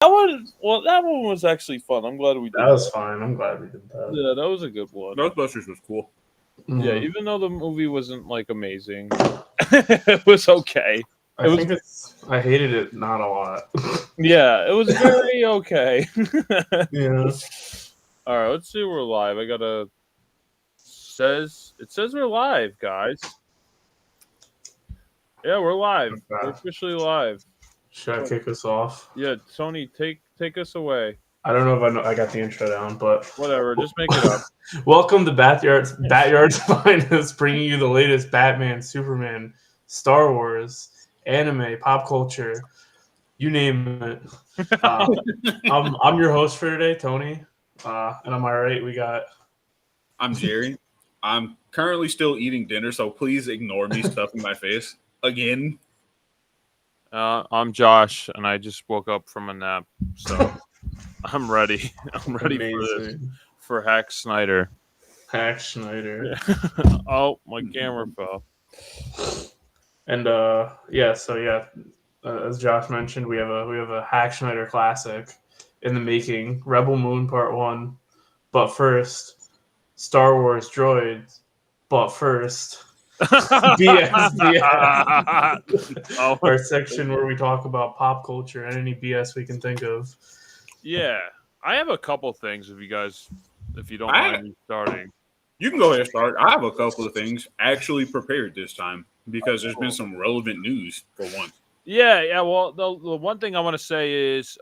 That one was actually fun. I'm glad we did That was that. fine. I'm glad we did that. Yeah, that was a good one. Ghostbusters was cool. Yeah, even though the movie wasn't like amazing, it was okay. I think I hated it not a lot. Yeah, it was very okay. Yeah. All right, let's see. We're live. It says we're live, guys. Yeah, we're live. Okay. We're officially live. Should I kick us off? Yeah, Tony, take us away. I don't know if I got the intro down, but Whatever, just make it up. welcome to Batyards Finest, bringing you the latest Batman, Superman, Star Wars, anime, pop culture, you name it. I'm your host for today, Tony, and on my right we got. I'm Jerry. I'm currently still eating dinner, so please ignore me stuffing my face again. I'm Josh, and I just woke up from a nap, so I'm ready. I'm ready for this. For Hack Snyder. Hack Snyder. Oh, my camera fell. And as Josh mentioned, we have a Hack Snyder classic in the making, Rebel Moon Part 1. But first, Star Wars Droids. But first, BS. Our section where we talk about pop culture and any BS we can think of. Yeah, I have a couple things if you don't mind me starting. You can go ahead and start. I have a couple of things actually prepared this time because there's been some relevant news for once. Yeah. Well, the one thing I want to say is,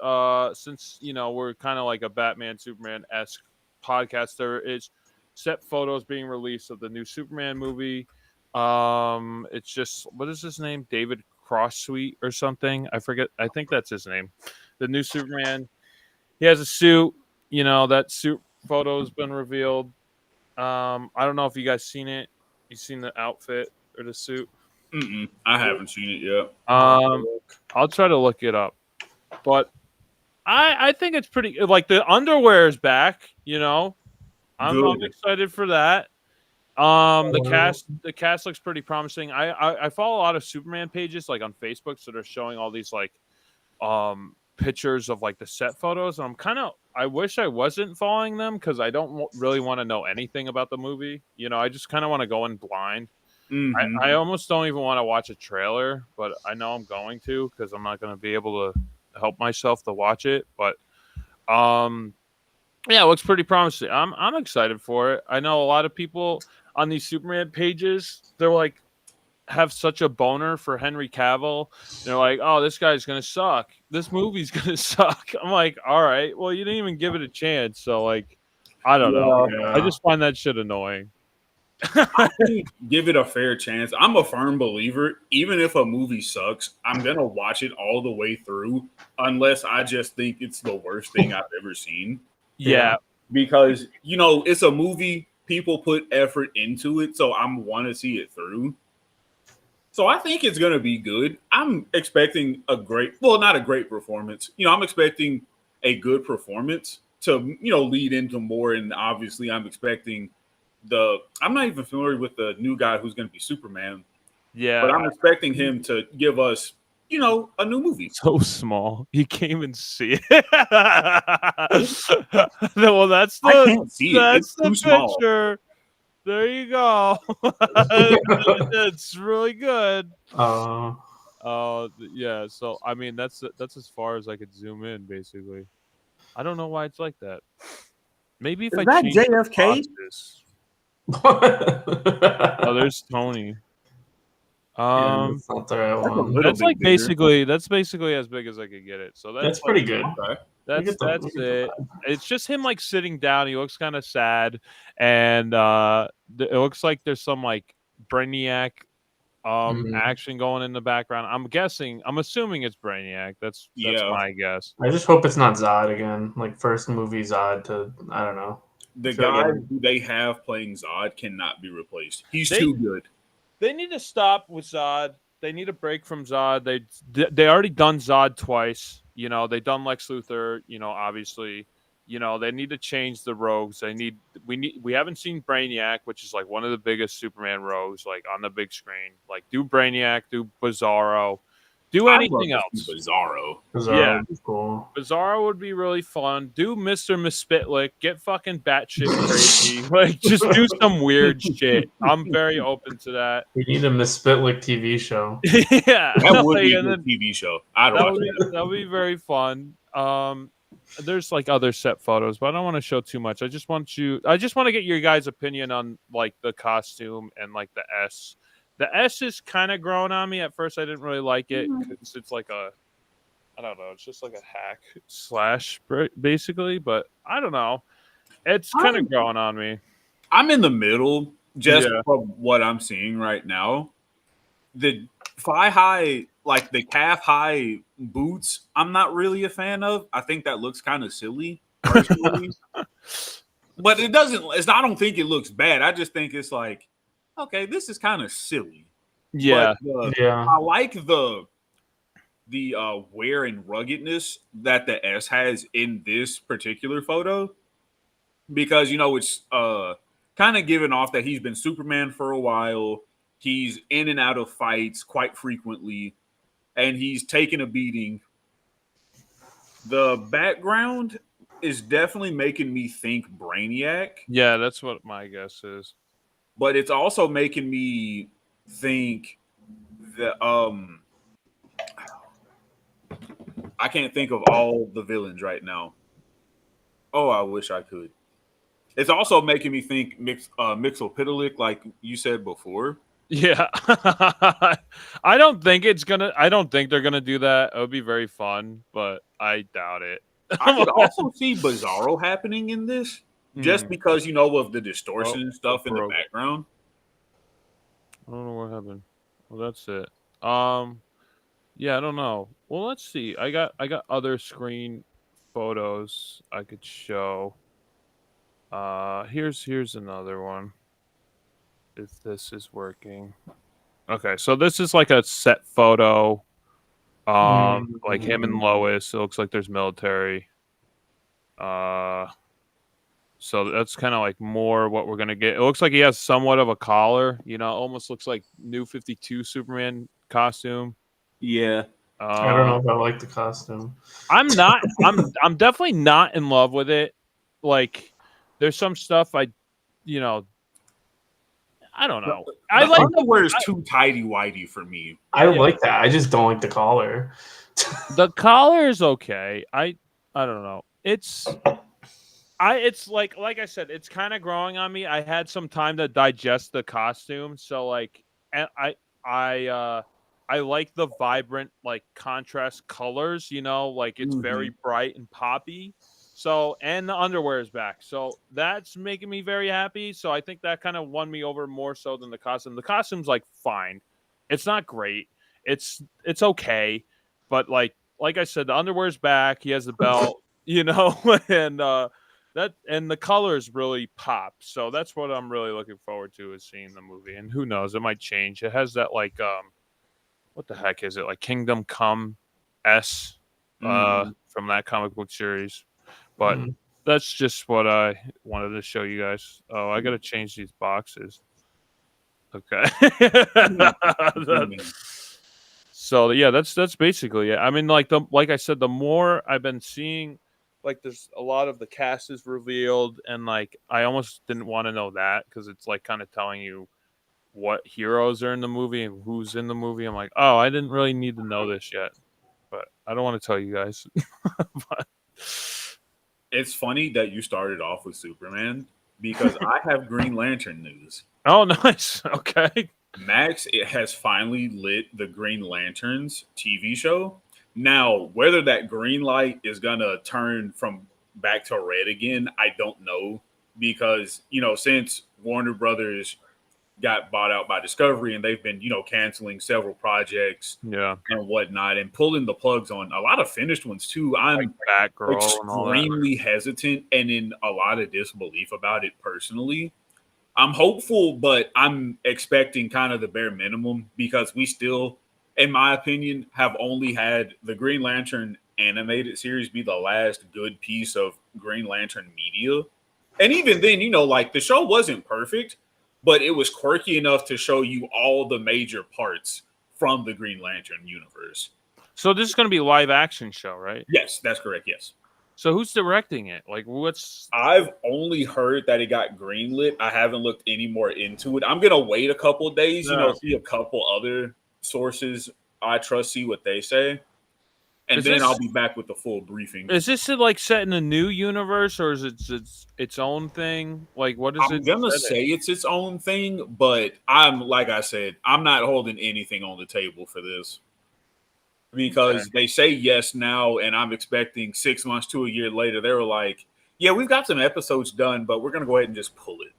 since we're kind of like a Batman Superman-esque podcast, there is set photos being released of the new Superman movie. It's just, what is his name? David Crossweet or something. I forget. I think that's his name. The new Superman. He has a suit. That suit photo has been revealed. I don't know if you guys seen it. You seen the outfit or the suit? I haven't seen it yet. I'll try to look it up. But I think it's pretty. Like, the underwear is back. I'm excited for that. The cast looks pretty promising. I follow a lot of Superman pages like on Facebook, so they're showing all these like pictures of like the set photos. And I wish I wasn't following them because I don't really want to know anything about the movie. I just kind of want to go in blind. I almost don't even want to watch a trailer, but I know I'm going to because I'm not going to be able to help myself to watch it. But yeah, it looks pretty promising. I'm excited for it. I know a lot of people on these Superman pages, they're like, have such a boner for Henry Cavill. They're like, oh, this guy's gonna suck. This movie's gonna suck. I'm like, all right, well, you didn't even give it a chance. So like, I don't know. Yeah. I just find that shit annoying. I think give it a fair chance. I'm a firm believer. Even if a movie sucks, I'm gonna watch it all the way through, unless I just think it's the worst thing I've ever seen. Yeah, because it's a movie. People put effort into it, so I want to see it through. So I think it's going to be good. I'm expecting not a great performance. I'm expecting a good performance to, lead into more. And obviously I'm expecting I'm not even familiar with the new guy who's going to be Superman. Yeah. But I'm expecting him to give us, a new movie. So small. You can't even see it. Well, that's I can't see it. It's too picture. Small. There you go. It's really good. Yeah. So I mean, that's as far as I could zoom in, basically. I don't know why it's like that. Maybe if Is I that change JFK? Oh, there's Tony. That's not the right one. That's like basically as big as I could get it. So that's pretty good. Okay. That's it. It's just him like sitting down. He looks kind of sad, and it looks like there's some like Brainiac action going in the background. I'm assuming it's Brainiac. That's my guess. I just hope it's not Zod again. Like first movie Zod I don't know. The guy who they have playing Zod cannot be replaced. He's too good. They need to stop with Zod. They need a break from Zod. They already done Zod twice. They done Lex Luthor. Obviously. They need to change the rogues. We haven't seen Brainiac, which is like one of the biggest Superman rogues, like on the big screen. Like do Brainiac, do Bizarro, Do I'd anything love to else. see Bizarro. Bizarro would be cool. Bizarro would be really fun. Do Mr. Mispitlick. Get fucking batshit crazy. Like, just do some weird shit. I'm very open to that. We need a Mispitlick TV show. Yeah. That would be a and good then TV show. I'd that watch would be that. that would be very fun. There's like other set photos, but I don't want to show too much. I just want to get your guys' opinion on like the costume and like the S. The S is kind of growing on me. At first I didn't really like it because it's like I don't know, it's just like a hack slash basically, but I don't know. It's kind of growing on me. I'm in the middle just Yeah. from what I'm seeing right now. The thigh high, like the calf high boots, I'm not really a fan of. I think that looks kind of silly, personally. But it doesn't. I don't think it looks bad. I just think it's like, okay, this is kind of silly. Yeah. But Yeah. I like the wear and ruggedness that the S has in this particular photo, because it's kind of giving off that he's been Superman for a while. He's in and out of fights quite frequently, and he's taken a beating. The background is definitely making me think Brainiac, Yeah, that's what my guess is. but it's also making me think that I can't think of all the villains right now. Oh, I wish I could. It's also making me think Mixopitalik, like you said before. Yeah. I don't think they're gonna do that. It would be very fun, but I doubt it. I could also see Bizarro happening in this, just because of the distortion and stuff in the background. I don't know what happened. Well, that's it. Yeah, I don't know. Well, let's see. I got other screen photos I could show. Here's another one. If this is working. Okay, so this is like a set photo. Like him and Lois. It looks like there's military. So that's kind of like more what we're gonna get. It looks like he has somewhat of a collar. Almost looks like New 52 Superman costume. Yeah. I don't know if I like the costume. I'm definitely not in love with it. Like, there's some stuff I don't know. I like underwear is too tidy whitey for me. I like that. I just don't like the collar. the collar is okay. I don't know. It's like I said, it's kind of growing on me. I had some time to digest the costume, so like, and I like the vibrant like contrast colors. Like it's very bright and poppy. So, and the underwear is back. So that's making me very happy. So I think that kind of won me over more so than the costume. The costume's like fine. It's not great. It's okay. But like I said, the underwear's back. He has the belt, and and the colors really pop. So that's what I'm really looking forward to, is seeing the movie. And who knows, it might change. It has that like what the heck is it? Like Kingdom Come S from that comic book series. But that's just what I wanted to show you guys. Oh, I got to change these boxes. Okay. So yeah, that's basically it. I mean, like I said, the more I've been seeing, like there's a lot of the cast is revealed, and like I almost didn't want to know that because it's like kind of telling you what heroes are in the movie and who's in the movie. I'm like, oh, I didn't really need to know this yet, but I don't want to tell you guys. But it's funny that you started off with Superman, because I have Green Lantern news. Oh, nice. Okay. Max has finally lit the Green Lanterns TV show. Now, whether that green light is going to turn from back to red again, I don't know. Because, since Warner Brothers got bought out by Discovery, and they've been, canceling several projects and whatnot, and pulling the plugs on a lot of finished ones too. I'm like Batgirl and all that. Extremely hesitant and in a lot of disbelief about it personally. I'm hopeful, but I'm expecting kind of the bare minimum, because we still, in my opinion, have only had the Green Lantern animated series be the last good piece of Green Lantern media. And even then, like the show wasn't perfect, but it was quirky enough to show you all the major parts from the Green Lantern universe. So this is going to be a live action show, right? Yes, that's correct. Yes. So who's directing it? Like, what's? I've only heard that it got greenlit. I haven't looked any more into it. I'm gonna wait a couple of days, Yeah. see a couple other sources I trust, see what they say, and Is then this- I'll be back with the full briefing. Is this like set in a new universe, or is it its own thing? Like, what is I'm it? gonna set in? say it's its own thing, but like I said, I'm not holding anything on the table for this because they say yes now, and I'm expecting 6 months to a year later. They were like, "Yeah, we've got some episodes done, but we're gonna go ahead and just pull it."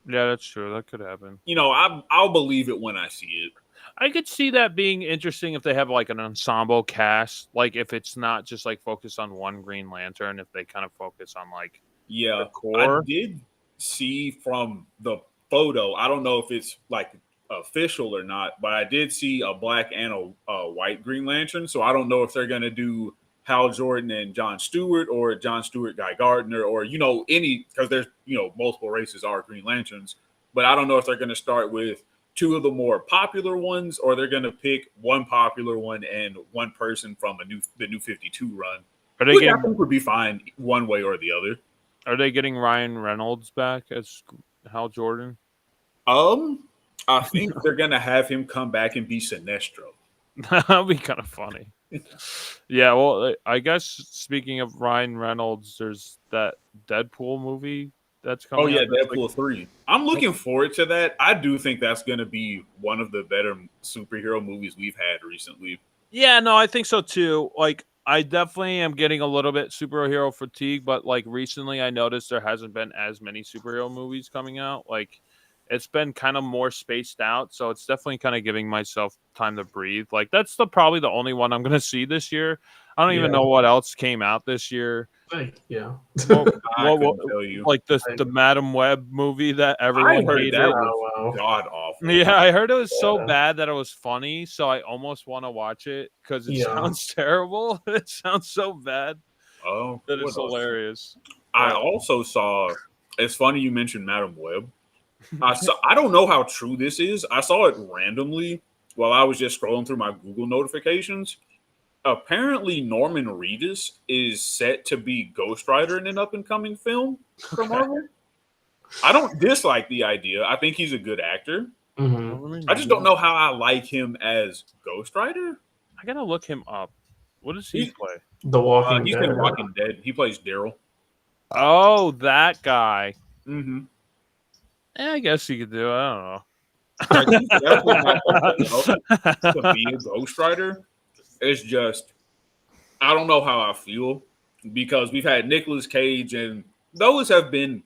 Yeah, that's true. That could happen. I'll believe it when I see it. I could see that being interesting if they have like an ensemble cast, like if it's not just like focused on one Green Lantern, if they kind of focus on like Yeah, the core. I did see from the photo. I don't know if it's like official or not, but I did see a black and a white Green Lantern. So I don't know if they're gonna do Hal Jordan and John Stewart or John Stewart, Guy Gardner, or any, because there's multiple races are Green Lanterns, but I don't know if they're gonna start with two of the more popular ones, or they're gonna pick one popular one and one person from the new 52 run. Are they Which I getting think would be fine one way or the other. Are they getting Ryan Reynolds back as Hal Jordan? I think they're gonna have him come back and be Sinestro. That'd be kind of funny. Yeah, well, I guess speaking of Ryan Reynolds, there's that Deadpool movie that's coming. Oh yeah, out that's Deadpool 3. I'm looking forward to that. I do think that's gonna be one of the better superhero movies we've had recently. Yeah, no, I think so too. Like, I definitely am getting a little bit superhero fatigue, but like recently I noticed there hasn't been as many superhero movies coming out. Like, it's been kind of more spaced out, so it's definitely kind of giving myself time to breathe. Like, that's probably the only one I'm going to see this year. I don't even know what else came out this year. Yeah. I couldn't tell you. Like the Madam Web movie that everyone heard hated. that was god awful. Yeah, I heard it was so bad that it was funny, so I almost want to watch it because it sounds terrible. It sounds so bad Oh, that it's hilarious. I also saw. It's funny you mentioned Madam Web. I don't know how true this is. I saw it randomly while I was just scrolling through my Google notifications. Apparently, Norman Reedus is set to be Ghost Rider in an up-and-coming film from Marvel. I don't dislike the idea. I think he's a good actor. Mm-hmm. I just don't know how I like him as Ghost Rider. I gotta look him up. What does he play? The Walking He's Dead. in Walking Dead. He plays Daryl. Oh, that guy. Mm-hmm. I guess he could do it. I don't know. To be a Ghost Rider, it's just I don't know how I feel because we've had Nicolas Cage and those have been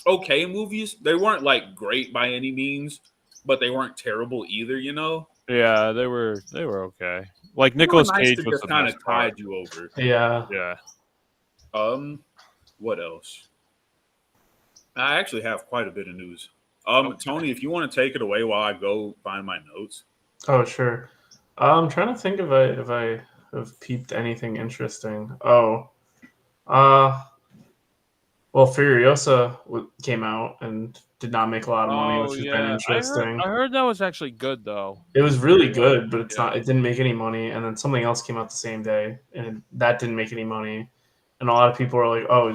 okay movies. They weren't like great by any means, but they weren't terrible either. Yeah, they were okay. Like Nicolas Cage was just the kind best of part. tied you over. Yeah. Yeah. What else? I actually have quite a bit of news. Tony, if you want to take it away while I go find my notes. Oh, sure. I'm trying to think if I have peeped anything interesting. Well, Furiosa came out and did not make a lot of money, which has been interesting. I heard that was actually good though. It was really good, but it didn't make any money. And then something else came out the same day, and that didn't make any money. And a lot of people are like, "Oh,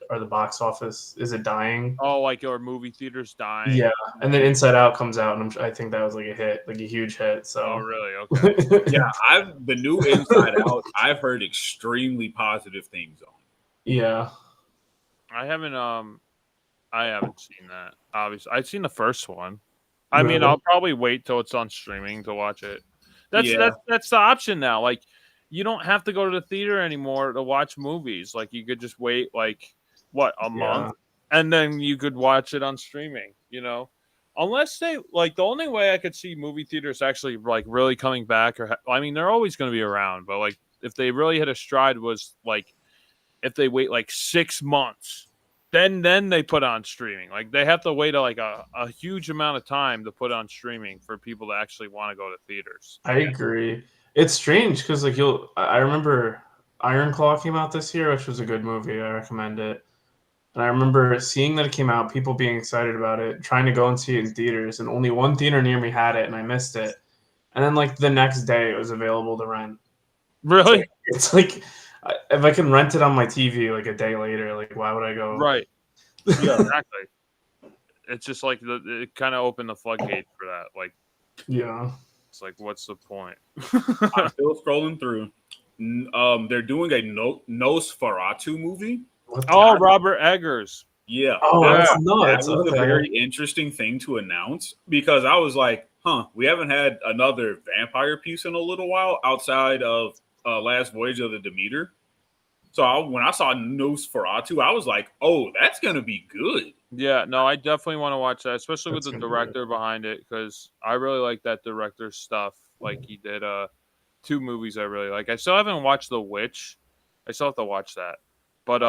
are the box office, is it dying?" Oh, like your movie theaters dying. Yeah, and then Inside Out comes out, and I think that was like a hit, like a huge hit. So. Oh, really? Okay. Yeah, the new Inside Out. I've heard extremely positive things on. Yeah. I haven't seen that. Obviously, I've seen the first one. I mean, I'll probably wait till it's on streaming to watch it. That's the option now. Like, you don't have to go to the theater anymore to watch movies. Like, you could just wait a month, and then you could watch it on streaming. Unless they the only way I could see movie theaters actually like really coming back, I mean, they're always going to be around, but like if they really hit a stride was like if they wait like 6 months. Then they put on streaming. Like they have to wait a huge amount of time to put on streaming for people to actually want to go to theaters. I agree. It's strange because I remember Iron Claw came out this year, which was a good movie. I recommend it. And I remember seeing that it came out, people being excited about it, trying to go and see it in theaters, and only one theater near me had it, and I missed it. And then the next day, it was available to rent. Really? It's like if I can rent it on my TV like a day later, like why would I go? Right. Yeah. Exactly. It's just like it kind of opened the floodgate for that. Like, Yeah. it's like, what's the point? I'm still scrolling through. They're doing a Nosferatu movie. What the Oh, Robert Eggers. Yeah, Oh, Yeah, that's that nuts. was a Okay. very interesting thing to announce because I was like, huh, we haven't had another vampire piece in a little while outside of Last Voyage of the Demeter. So when I saw Nosferatu, I was like, oh, that's going to be good. Yeah, no, I definitely want to watch that, especially with That's the gonna be director behind it, because I really like that director's stuff. Like he did 2 movies I really like. I still haven't watched The Witch. I still have to watch that. But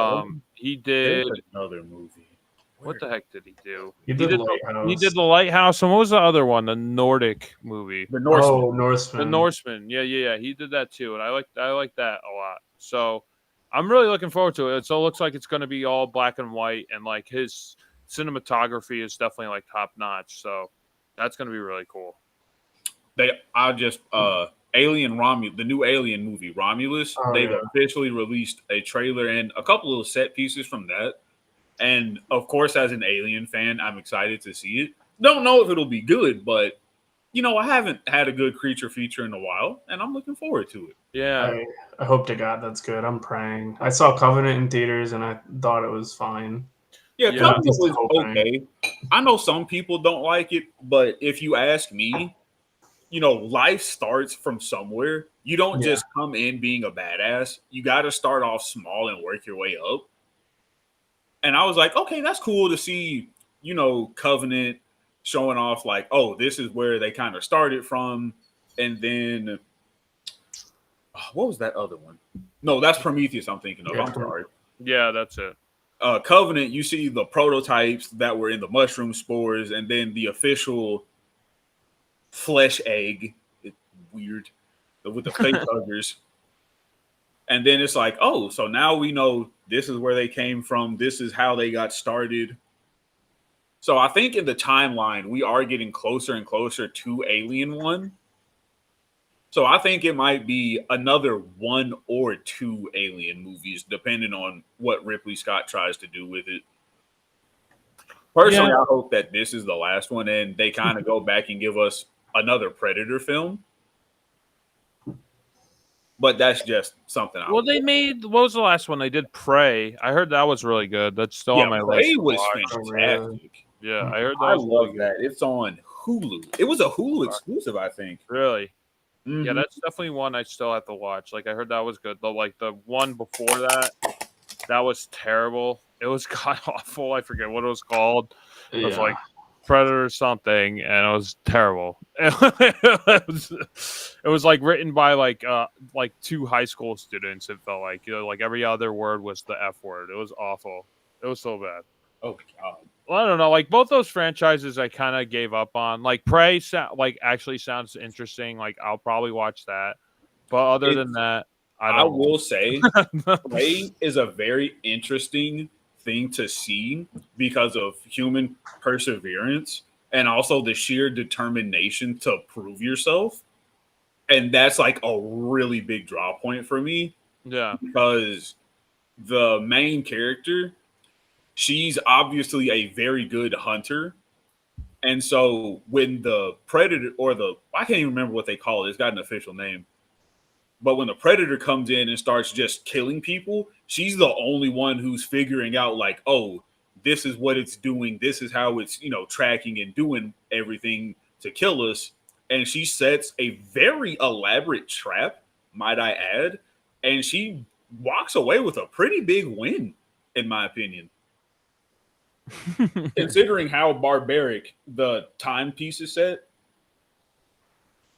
he There's did another movie. what the heck did he do? He He did did Lighthouse. The Lighthouse, and what was the other one? The Nordic movie. The Norseman. Oh, Norseman. The Norseman. Yeah. He did that too, and I like that a lot. So I'm really looking forward to it. So it looks like it's going to be all black and white, and like his cinematography is definitely like top notch. So that's going to be really cool. Alien Romulus, the new Alien movie Romulus. Oh, They've yeah. officially released a trailer and a couple of set pieces from that. And of course, as an Alien fan, I'm excited to see it. Don't know if it'll be good, but I haven't had a good creature feature in a while, and I'm looking forward to it. Yeah. I hope to God that's good. I'm praying. I saw Covenant in theaters and I thought it was fine. Yeah, Yeah. Covenant Just was hoping. okay. I know some people don't like it, but if you ask me, life starts from somewhere. You don't Yeah. just come in being a badass. You got to start off small and work your way up. And I was like, okay, that's cool to see, Covenant showing off like, oh, this is where they kind of started from. And then, what was that other one? No, that's Prometheus I'm thinking of. Yeah. I'm sorry. Yeah, that's it. Covenant, you see the prototypes that were in the mushroom spores, and then the official flesh egg. It's weird with the face huggers. And then it's like, oh, so now we know this is where they came from. This is how they got started. So I think in the timeline, we are getting closer and closer to Alien 1. So I think it might be another 1 or 2 Alien movies, depending on what Ripley Scott tries to do with it. Personally, Yeah. I hope that this is the last one and they kind of go back and give us another Predator film. But that's just something I Well, they made what was the last one? They did Prey. I heard that was really good. That's still on my Prey list. to was watch. fantastic. Yeah, I heard that I was really love good. that. It's on Hulu. It was a Hulu exclusive, I think. Really? Mhm. Yeah, that's definitely one I still have to watch. Like I heard that was good. But like the one before that was terrible. It was god awful. I forget what it was called. It was like Predator something, and it was terrible. It was like written by like 2 high school students. It felt like like every other word was the F word. It was awful. It was so bad. Oh God. Well, I don't know. Like both those franchises, I kind of gave up on. Like Prey, actually sounds interesting. Like I'll probably watch that. But other than that, I will say, Prey is a very interesting thing to see because of human perseverance and also the sheer determination to prove yourself. And that's like a really big draw point for me Yeah. because the main character, she's obviously a very good hunter. And so when the predator I can't even remember what they call it, it's got an official name. But when the predator comes in and starts just killing people, she's the only one who's figuring out like, oh, this is what it's doing. This is how it's, tracking and doing everything to kill us. And she sets a very elaborate trap, might I add, and she walks away with a pretty big win, in my opinion. Considering how barbaric the timepiece is set,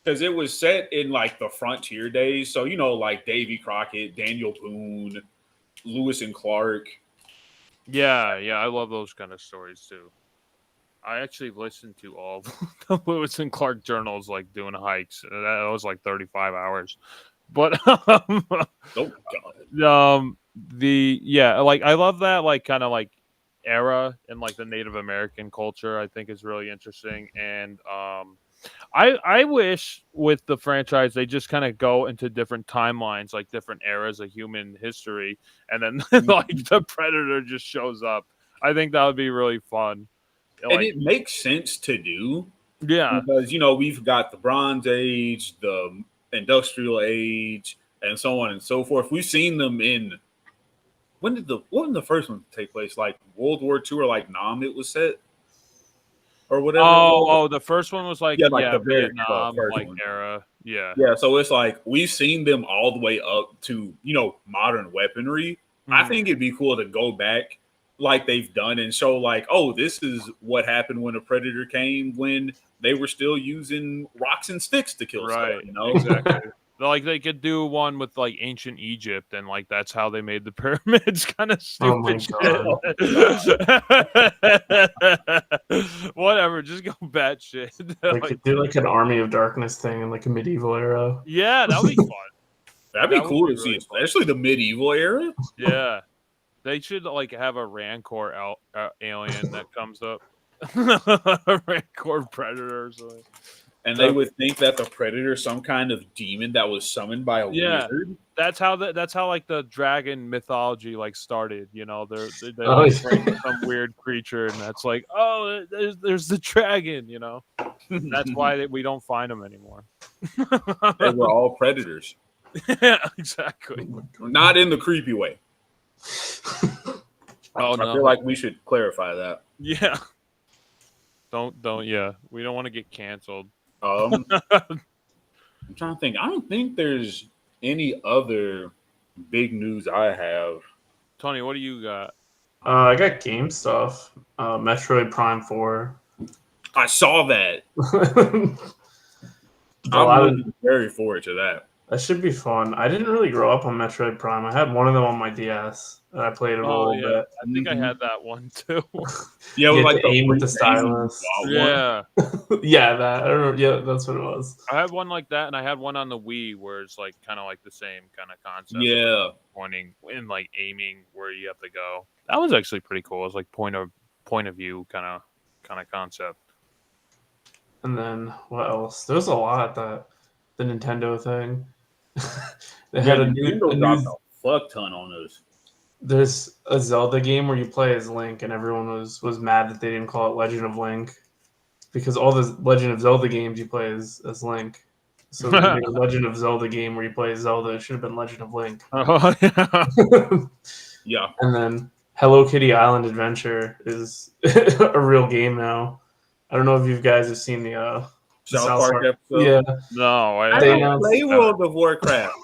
because it was set in like the frontier days. So, like Davy Crockett, Daniel Boone, Lewis and Clark. Yeah, I love those kind of stories too. I actually listened to all the Lewis and Clark journals, like doing hikes. That was like 35 hours. But Oh, God. like I love that like kind of like era in like the Native American culture. I think is really interesting, and I wish with the franchise they just kind of go into different timelines, like different eras of human history, and then like the Predator just shows up. I think that would be really fun. And it makes sense to do. Yeah, because we've got the Bronze Age, the Industrial Age, and so on and so forth. We've seen them in when did the first one take place? Like World War II or like Nam it was set or whatever. Oh, the first one was like the very Vietnam first like one. era. Yeah. Yeah, so it's like we've seen them all the way up to modern weaponry. I think it'd be cool to go back like they've done and show like, oh, this is what happened when a Predator came when they were still using rocks and sticks to kill stuff. Exactly. Like they could do one with like ancient Egypt and like that's how they made the pyramids. Kind of stupid shit. Whatever, just go batshit. They could do like an Army of Darkness thing in like a medieval era. Yeah, that'd be fun. That'd be cool to see, especially the medieval era. Yeah, they should like have a Rancor alien that comes up, a Rancor Predator or something. And they would think that the Predator is some kind of demon that was summoned by a wizard. That's how like the dragon mythology like started. They like bring some weird creature, and that's like, oh, there's the dragon. That's why we don't find them anymore. They were all predators. Yeah, exactly. Not in the creepy way. I feel like we should clarify that. Yeah. Don't. Yeah, we don't want to get canceled. I'm trying to think. I don't think there's any other big news I have. Tony, what do you got? I got game stuff. Metroid Prime 4. I saw that. I'm looking very forward to that. That should be fun. I didn't really grow up on Metroid Prime. I had one of them on my DS, and I played it a little bit. I think I had that one too. Yeah, with like the aim with the stylus. Yeah, yeah, that. I don't know. Yeah, that's what it was. I had one like that, and I had one on the Wii where it's like kind of like the same kind of concept. Yeah, like pointing and like aiming where you have to go. That was actually pretty cool. It was like point of view kind of concept. And then what else? There's a lot that the Nintendo thing. They had a new fuck ton on those. There's a Zelda game where you play as Link, and everyone was mad that they didn't call it Legend of Link, because all the Legend of Zelda games you play as Link. So they made a Legend of Zelda game where you play as Zelda. It should have been Legend of Link. Oh yeah. Yeah. And then Hello Kitty Island Adventure is a real game now. I don't know if you guys have seen the South Park episode. Yeah. No, I don't play World of Warcraft.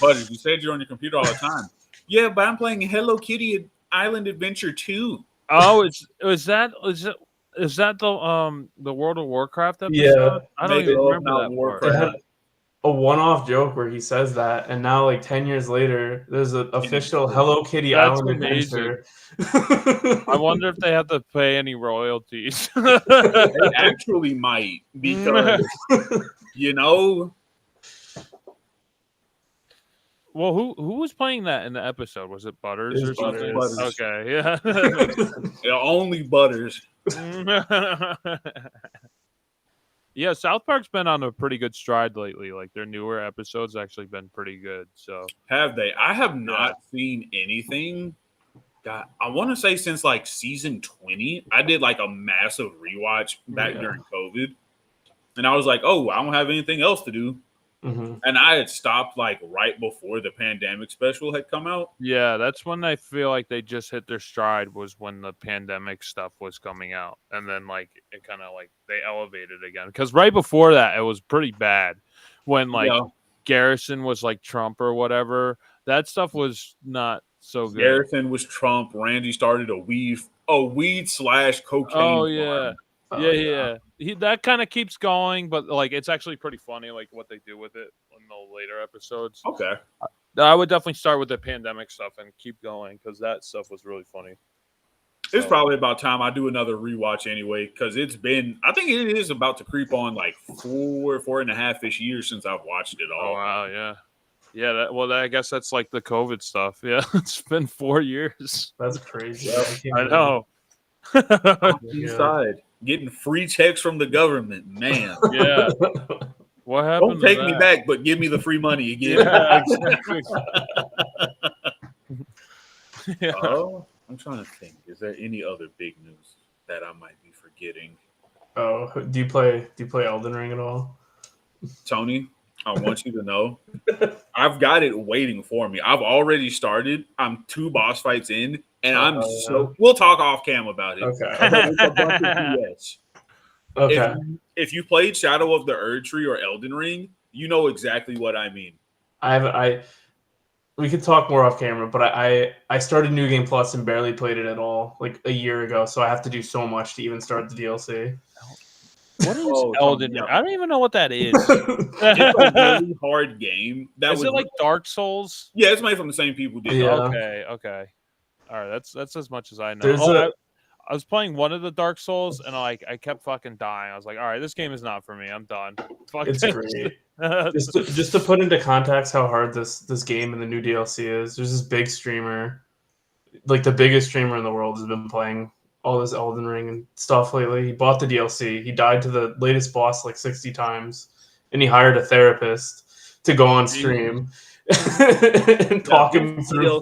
But you said you're on your computer all the time. Yeah, but I'm playing Hello Kitty Island Adventure 2. Oh, is that the World of Warcraft episode? Yeah. I don't even remember that Warcraft. They had a one-off joke where he says that, and now like 10 years later, there's an official Hello Kitty Island Adventure. I wonder if they have to pay any royalties. They actually might, because Well, who was playing that in the episode? Was it Butters or something? Butters. Okay, yeah. Only Butters. Yeah, South Park's been on a pretty good stride lately. Like their newer episodes actually been pretty good. So have they? I have not seen anything. God, I want to say since like season 20, I did like a massive rewatch back during COVID, and I was like, oh, I don't have anything else to do. Mm-hmm. And I had stopped like right before the pandemic special had come out. Yeah, that's when I feel like they just hit their stride, was when the pandemic stuff was coming out. And then like it kind of like they elevated again. Because right before that, it was pretty bad. When like Garrison was like Trump or whatever. That stuff was not so good. Garrison was Trump. Randy started a weed / cocaine. Oh, yeah. Yeah. That kind of keeps going, but like it's actually pretty funny, like what they do with it in the later episodes. Okay, I would definitely start with the pandemic stuff and keep going because that stuff was really funny. It's probably about time I do another rewatch anyway, because it's been, I think it is about to creep on like 4.5-ish years since I've watched it all. Oh wow, yeah. I guess that's like the COVID stuff. Yeah, it's been 4 years. That's crazy. I know. Inside. getting free checks from the government. Man, Yeah. What happened? don't take me back, but give me the free money again. Yeah, exactly. Yeah. Oh, I'm trying to think. Is there any other big news that I might be forgetting? Oh, do you play Elden Ring at all? Tony, I want you to know I've got it waiting for me. I've already started. I'm 2 boss fights in, and I'm so. We'll talk off cam about it. Okay. But it's a bunch of PS. Okay. If you played Shadow of the Erdtree or Elden Ring, you know exactly what I mean. We could talk more off camera, but I started New Game Plus and barely played it at all like a year ago, so I have to do so much to even start the DLC. What is Elden Ring? I don't even know what that is. It's a really hard game. Is it like Dark Souls? Yeah, it's made from the same people. Okay. All right, that's as much as I know. I was playing one of the Dark Souls, and I kept fucking dying. I was like, all right, this game is not for me. I'm done. Fuck it's this. Great. just to put into context how hard this game and the new DLC is, there's this big streamer, like the biggest streamer in the world, has been playing all this Elden Ring and stuff lately. He bought the DLC. He died to the latest boss like 60 times, and he hired a therapist to go on stream and talk him through.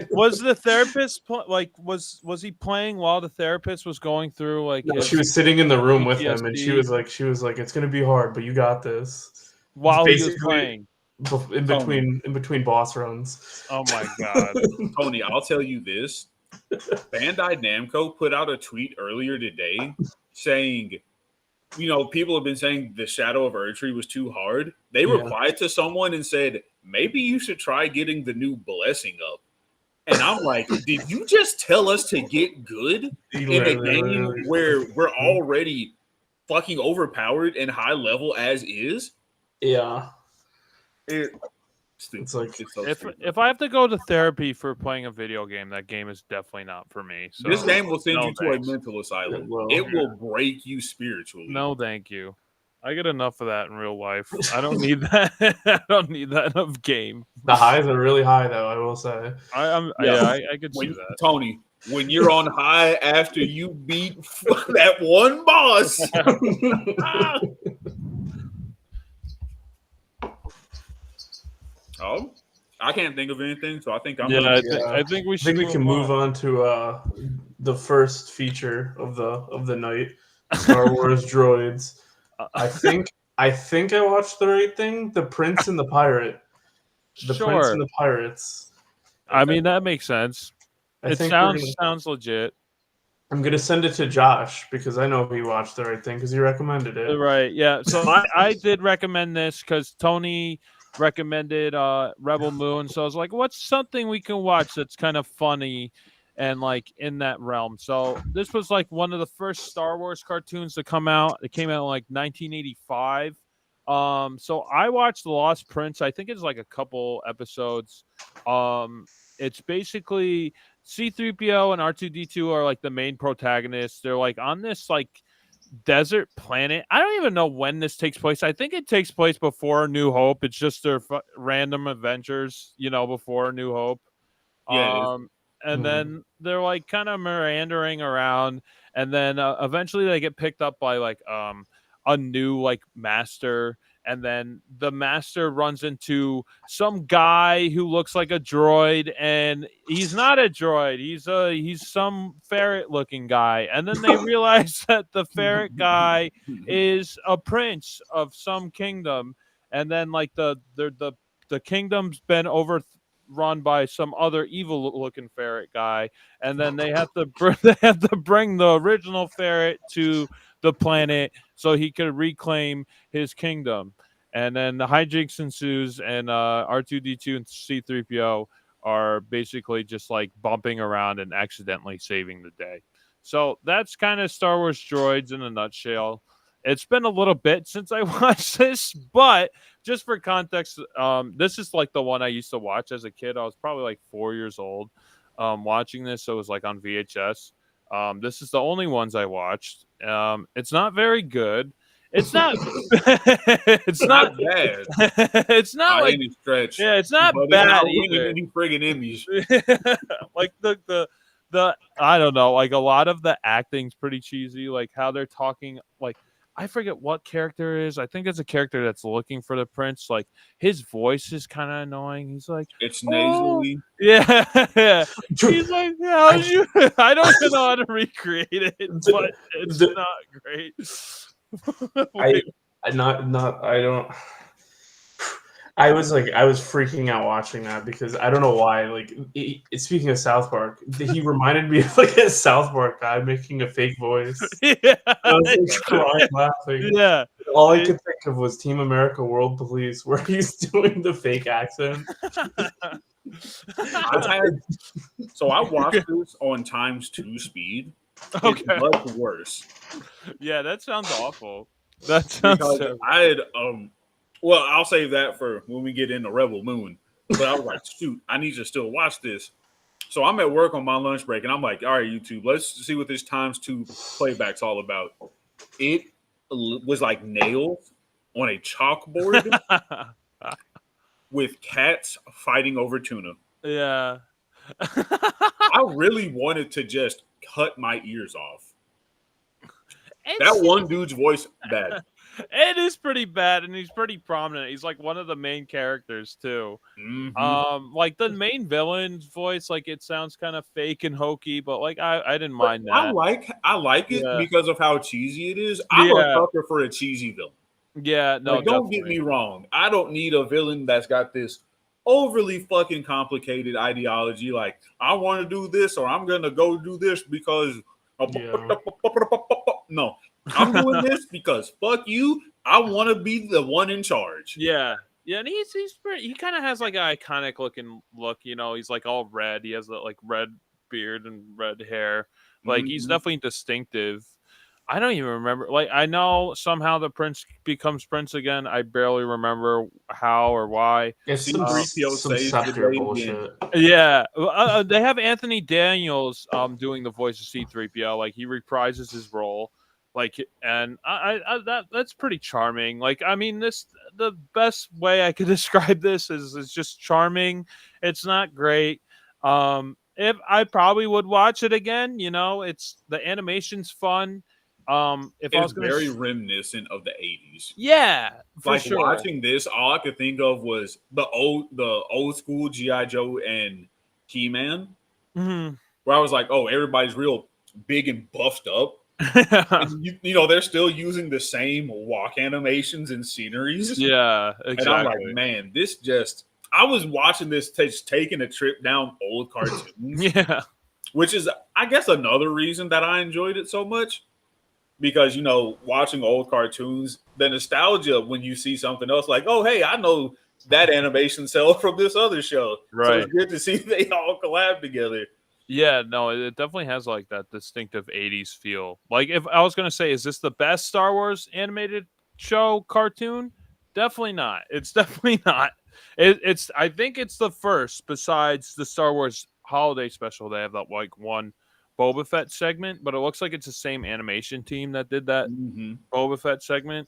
Was the therapist was he playing while the therapist was going through like? No, she was sitting in the room with him, and she was like, "It's gonna be hard, but you got this." While he was playing, in between boss runs. Oh my god, Tony! I'll tell you this: Bandai Namco put out a tweet earlier today saying, people have been saying the Shadow of Erdtree was too hard. They replied to someone and said, maybe you should try getting the new Blessing up. And I'm like, did you just tell us to get good in a game where we're already fucking overpowered and high level as is? Yeah. It's like if I have to go to therapy for playing a video game, that game is definitely not for me. So this game will send you to a mental asylum. It will break you spiritually. No, thank you. I get enough of that in real life. I don't need that. I don't need that in a game. The highs are really high, though. I will say. I could see that. Tony, when you're on high after you beat that one boss. Oh, I can't think of anything, so I think I'm. I think we should. I think we can move on to the first feature of the night, Star Wars Droids. I think I watched the right thing. The Prince and the Pirate. Prince and the Pirates. I mean, that makes sense. It sounds legit. I'm gonna send it to Josh because I know he watched the right thing because he recommended it. Right? Yeah. So I did recommend this because Tony recommended Rebel Moon. So I was like, what's something we can watch that's kind of funny and like in that realm? So this was like one of the first Star Wars cartoons to come out. It came out in like 1985. So I watched The Lost Prince. I think it's like a couple episodes. It's basically C-3PO and R2-D2 are like the main protagonists. They're like on this like desert planet. I don't even know when this takes place. I think it takes place before New Hope. It's just their random adventures, before New Hope. Yeah. And then they're like kind of meandering around, and then eventually they get picked up by like a new like master, and then the master runs into some guy who looks like a droid, and he's not a droid. He's some ferret looking guy, and then they realize that the ferret guy is a prince of some kingdom, and then like the kingdom's been overrun by some other evil looking ferret guy, and then they have to bring the original ferret to the planet so he could reclaim his kingdom. And then the hijinks ensues, and R2-D2 and C-3PO are basically just like bumping around and accidentally saving the day. So that's kind of Star Wars Droids in a nutshell. It's been a little bit since I watched this, but just for context, this is like the one I used to watch as a kid. I was probably like 4 years old watching this, so it was like on VHS. This is the only ones I watched. It's not very good. It's not. It's not bad. It's not like any stretch. Yeah, it's not but bad it's either. Any friggin' Emmys. Like the I don't know, like a lot of the acting's pretty cheesy, like how they're talking, like I forget what character it is. I think it's a character that's looking for the prince. Like his voice is kind of annoying. He's like, It's oh, nasally. yeah. He's like, how's I- you? I don't even know how to recreate it, but it's the- not great. I I don't. I was freaking out watching that because I don't know why. Like, speaking of South Park, he reminded me of like a South Park guy making a fake voice. Yeah, I was like crying laughing. yeah. All I could think of was Team America World Police, where he's doing the fake accent. So I watched this on ×2 speed. Okay. It's much worse Yeah, that sounds awful. That sounds because terrible. I had well, I'll save that for when we get into Rebel Moon. But I was like, shoot, I need to still watch this. So I'm at work on my lunch break, and I'm like, all right, YouTube, let's see what this ×2 playback's all about. It was like nails on a chalkboard with cats fighting over tuna. Yeah. I really wanted to just cut my ears off. That It's- one dude's voice, bad. It is pretty bad, and he's pretty prominent. He's like one of the main characters too. Like the main villain's voice, like it sounds kind of fake and hokey, but like I didn't mind that. I like it Yeah. because of how cheesy it is. I'm a sucker for a cheesy villain. Yeah, no, Like, don't get me wrong. I don't need a villain that's got this overly fucking complicated ideology. Like, I want to do this or I'm gonna go do this because no. I'm doing this because fuck you. I want to be the one in charge. Yeah. Yeah, and he's pretty, he kind of has like an iconic looking look, you know. He's like all red. He has that like red beard and red hair. Like he's definitely distinctive. I don't even remember. Like I know somehow the prince becomes prince again. I barely remember how or why. It's some C-3PO some saves the scepter day bullshit. Yeah, they have Anthony Daniels doing the voice of C-3PO. Like he reprises his role. Like, and that's pretty charming. Like, I mean, the best way I could describe this is just charming. It's not great. If I probably would watch it again, you know, it's the animation's fun. If I was It's gonna very reminiscent of the 80s. yeah, for Like sure. watching this, all I could think of was the old school G.I. Joe and He-Man, where I was like, oh, everybody's real big and buffed up. And you know, they're still using the same walk animations and sceneries. Yeah, exactly. And I'm like, man, this just. I was watching this, taking a trip down old cartoons. Yeah. Which is, I guess, another reason that I enjoyed it so much. Because, you know, watching old cartoons, the nostalgia when you see something else, like, oh, hey, I know that animation cell from this other show. Right. So it's good to see they all collab together. Yeah, no, it definitely has like that distinctive 80s feel. Like if I was going to say, is this the best Star Wars animated show cartoon? Definitely not. It's definitely not. It's I think it's the first besides the Star Wars holiday special. They have that like one Boba Fett segment, but it looks like it's the same animation team that did that Boba Fett segment.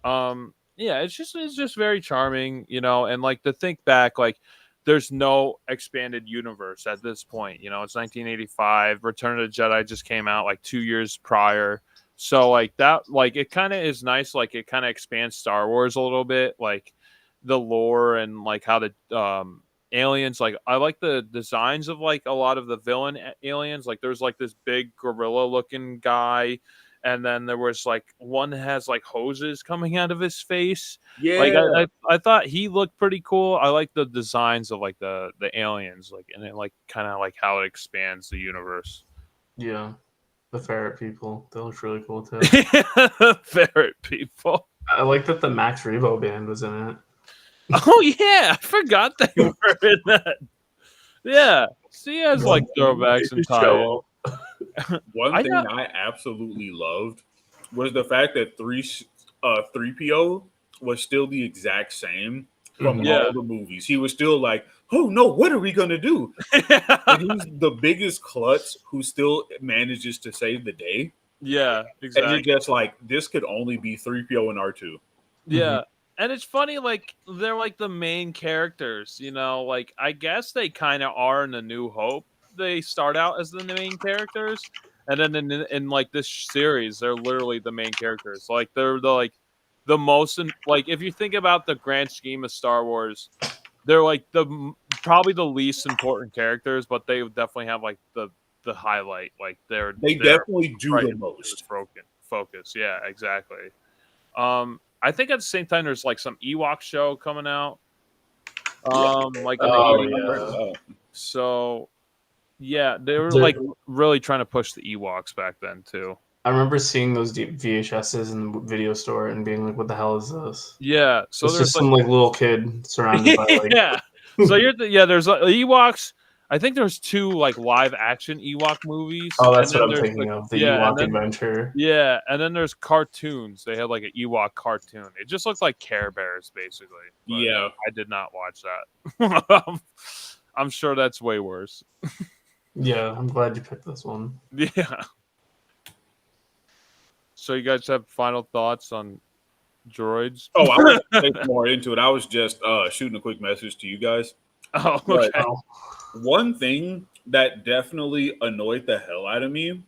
Yeah, it's just very charming, you know, and like to think back, like there's no expanded universe at this point. You know, it's 1985. Return of the Jedi just came out like 2 years prior. So like that, like it kind of is nice. Like it kind of expands Star Wars a little bit, like the lore and like how the aliens. Like I like the designs of like a lot of the villain aliens. Like there's like this big gorilla looking guy. And then there was like one that has like hoses coming out of his face. Yeah. Like I thought he looked pretty cool. I like the designs of like the aliens, like and it like kind of like how it expands the universe. Yeah, the ferret people. They look really cool too. Ferret people. I like that the Max Rebo band was in it. Oh yeah, I forgot they were in that. Yeah, so he has like throwbacks and tie-ins. One thing I absolutely loved was the fact that 3PO was still the exact same from all the movies. He was still like, oh no, what are we gonna do? And he's the biggest klutz who still manages to save the day. Yeah, exactly. And you're just like, this could only be 3PO and R2. Yeah. And it's funny, like, they're like the main characters, you know, like, I guess they kind of are in A New Hope, they start out as the main characters, and then in like this series, they're literally the main characters. Like they're the most like if you think about the grand scheme of Star Wars, they're like probably the least important characters, but they definitely have like the highlight. Like they're definitely do right the most. Focus. Yeah, exactly. I think at the same time there's like some Ewok show coming out. Like in the 80s. So yeah, they were like really trying to push the Ewoks back then too. I remember seeing those VHSs in the video store and being like, "What the hell is this?" Yeah, so it's there's just some like little kid surrounded by like yeah. So there's Ewoks. I think there's 2 like live action Ewok movies. Oh, that's what I'm thinking of. The Ewok Adventure. Yeah, and then there's cartoons. They had like an Ewok cartoon. It just looks like Care Bears, basically. But yeah, I did not watch that. I'm sure that's way worse. Yeah, I'm glad you picked this one. Yeah. So you guys have final thoughts on Droids? Oh, I was taking more into it. I was just shooting a quick message to you guys. Oh, okay. But, one thing that definitely annoyed the hell out of me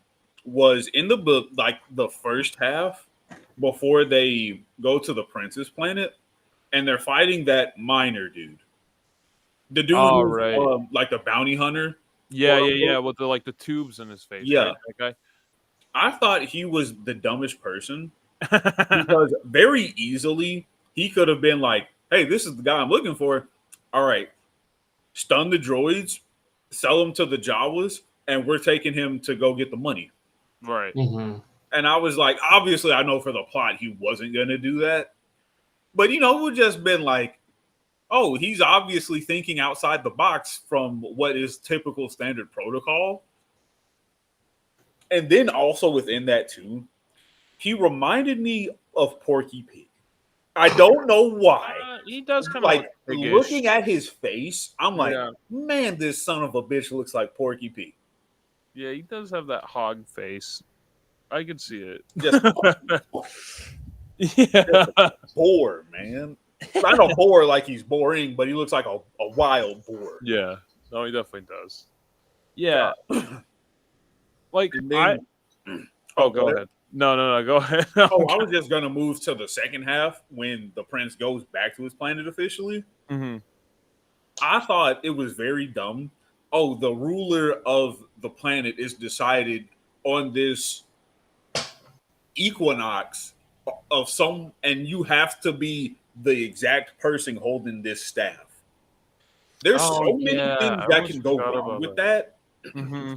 was in the book, like the first half, before they go to the Princess planet, and they're fighting that miner dude. The dude who's, like the bounty hunter. Yeah, with the like the tubes in his face. Yeah. Right? Okay. I thought he was the dumbest person because very easily he could have been like, "Hey, this is the guy I'm looking for. All right, stun the droids, sell him to the Jawas, and we're taking him to go get the money." Right. Mm-hmm. And I was like, obviously, I know for the plot he wasn't going to do that. But, it would just been like, oh, he's obviously thinking outside the box from what is typical standard protocol. And then also within that, too, he reminded me of Porky Pig. I don't know why. He does kind of like looking at his face. I'm like, man, this son of a bitch looks like Porky Pig. Yeah, he does have that hog face. I can see it. Just yeah, boar, man. Not a boar like he's boring, but he looks like a wild boar. Yeah, no, he definitely does. Yeah, like go ahead. No, go ahead. I was just gonna move to the second half when the prince goes back to his planet officially. Mm-hmm. I thought it was very dumb. Oh, the ruler of the planet is decided on this equinox of some, and you have to be the exact person holding this staff. There's so many things that can go wrong with that. Mm-hmm.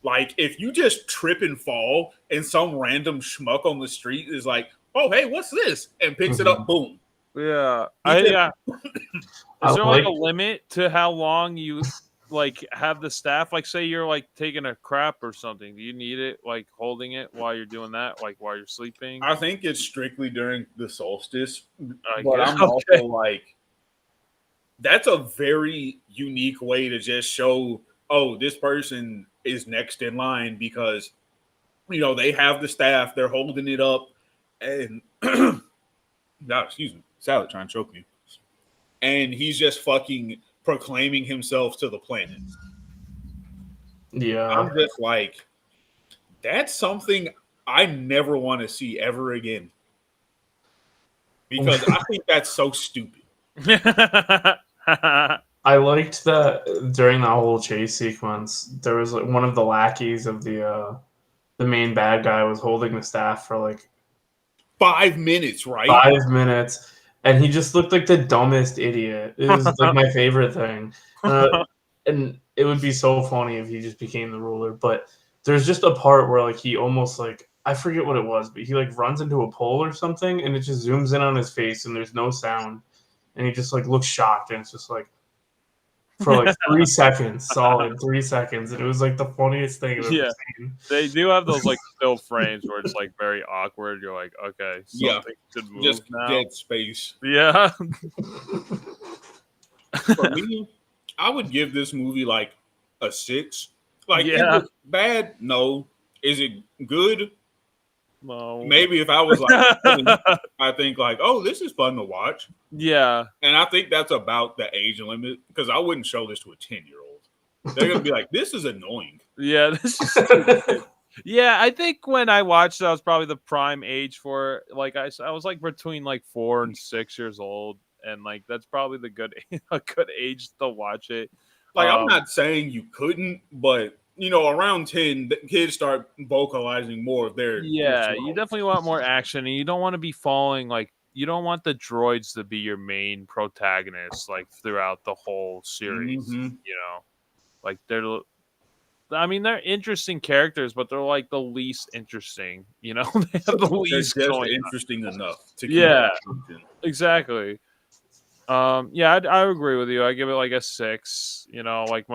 Like, if you just trip and fall and some random schmuck on the street is like, oh, hey, what's this? And picks it up, boom. Yeah. Is there like a limit to how long you like have the staff? Like, say you're like taking a crap or something. Do you need it like holding it while you're doing that? Like while you're sleeping? I think it's strictly during the solstice. But I'm also like, that's a very unique way to just show, oh, this person is next in line because, they have the staff, they're holding it up, and excuse me, salad trying to choke me. And he's just fucking proclaiming himself to the planet. Yeah. I'm just like, that's something I never want to see ever again. Because I think that's so stupid. I liked that during that whole chase sequence, there was like one of the lackeys of the main bad guy was holding the staff for like 5 minutes, right? 5 minutes, and he just looked like the dumbest idiot. It was like my favorite thing, and it would be so funny if he just became the ruler. But there's just a part where like he almost like, I forget what it was, but he like runs into a pole or something, and it just zooms in on his face, and there's no sound, and he just like looks shocked, and it's just like, for like 3 seconds, solid 3 seconds, and it was like the funniest thing I've ever seen. They do have those like still frames where it's like very awkward. You're like, okay, something should move just now. Dead space. Yeah. For me, I would give this movie like a 6. Like, is it bad? No. Is it good? No. Maybe if I was like, I think like, oh, this is fun to watch. Yeah. And I think that's about the age limit because I wouldn't show this to a 10-year-old. They're gonna be like, "This is annoying." Yeah, this is stupid. Yeah, I think when I watched it, I was probably the prime age for it. Like I was like between like 4 and 6 years old, and like that's probably the good a good age to watch it. Like, I'm not saying you couldn't, but around 10, the kids start vocalizing more of their Yeah, you flaws. definitely want more action, and you don't want to be following like you don't want the droids to be your main protagonists like throughout the whole series. Mhm. Like they're interesting characters, but they're like the least interesting. They have the They're least just going on. interesting enough to keep Yeah. attention. Exactly. Yeah, I agree with you. I give it like a 6. Like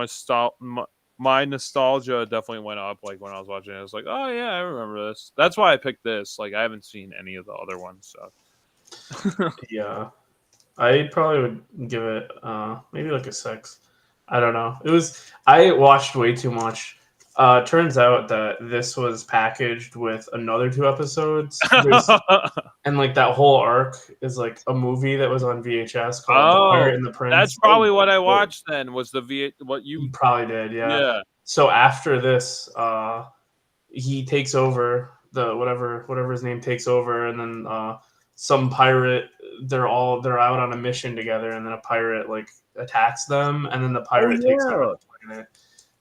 my nostalgia definitely went up. Like when I was watching it, I was like, oh yeah, I remember this. That's why I picked this. Like I haven't seen any of the other ones. So Yeah, I probably would give it maybe like a 6. I don't know. I watched way too much. Turns out that this was packaged with another 2 episodes. And like that whole arc is like a movie that was on VHS called The Pirate and the Prince. That's probably what I watched then. Was what you probably did, yeah. Yeah. So after this, he takes over whatever his name takes over, and then some pirate. They're out on a mission together, and then a pirate like attacks them, and then the pirate takes over the planet.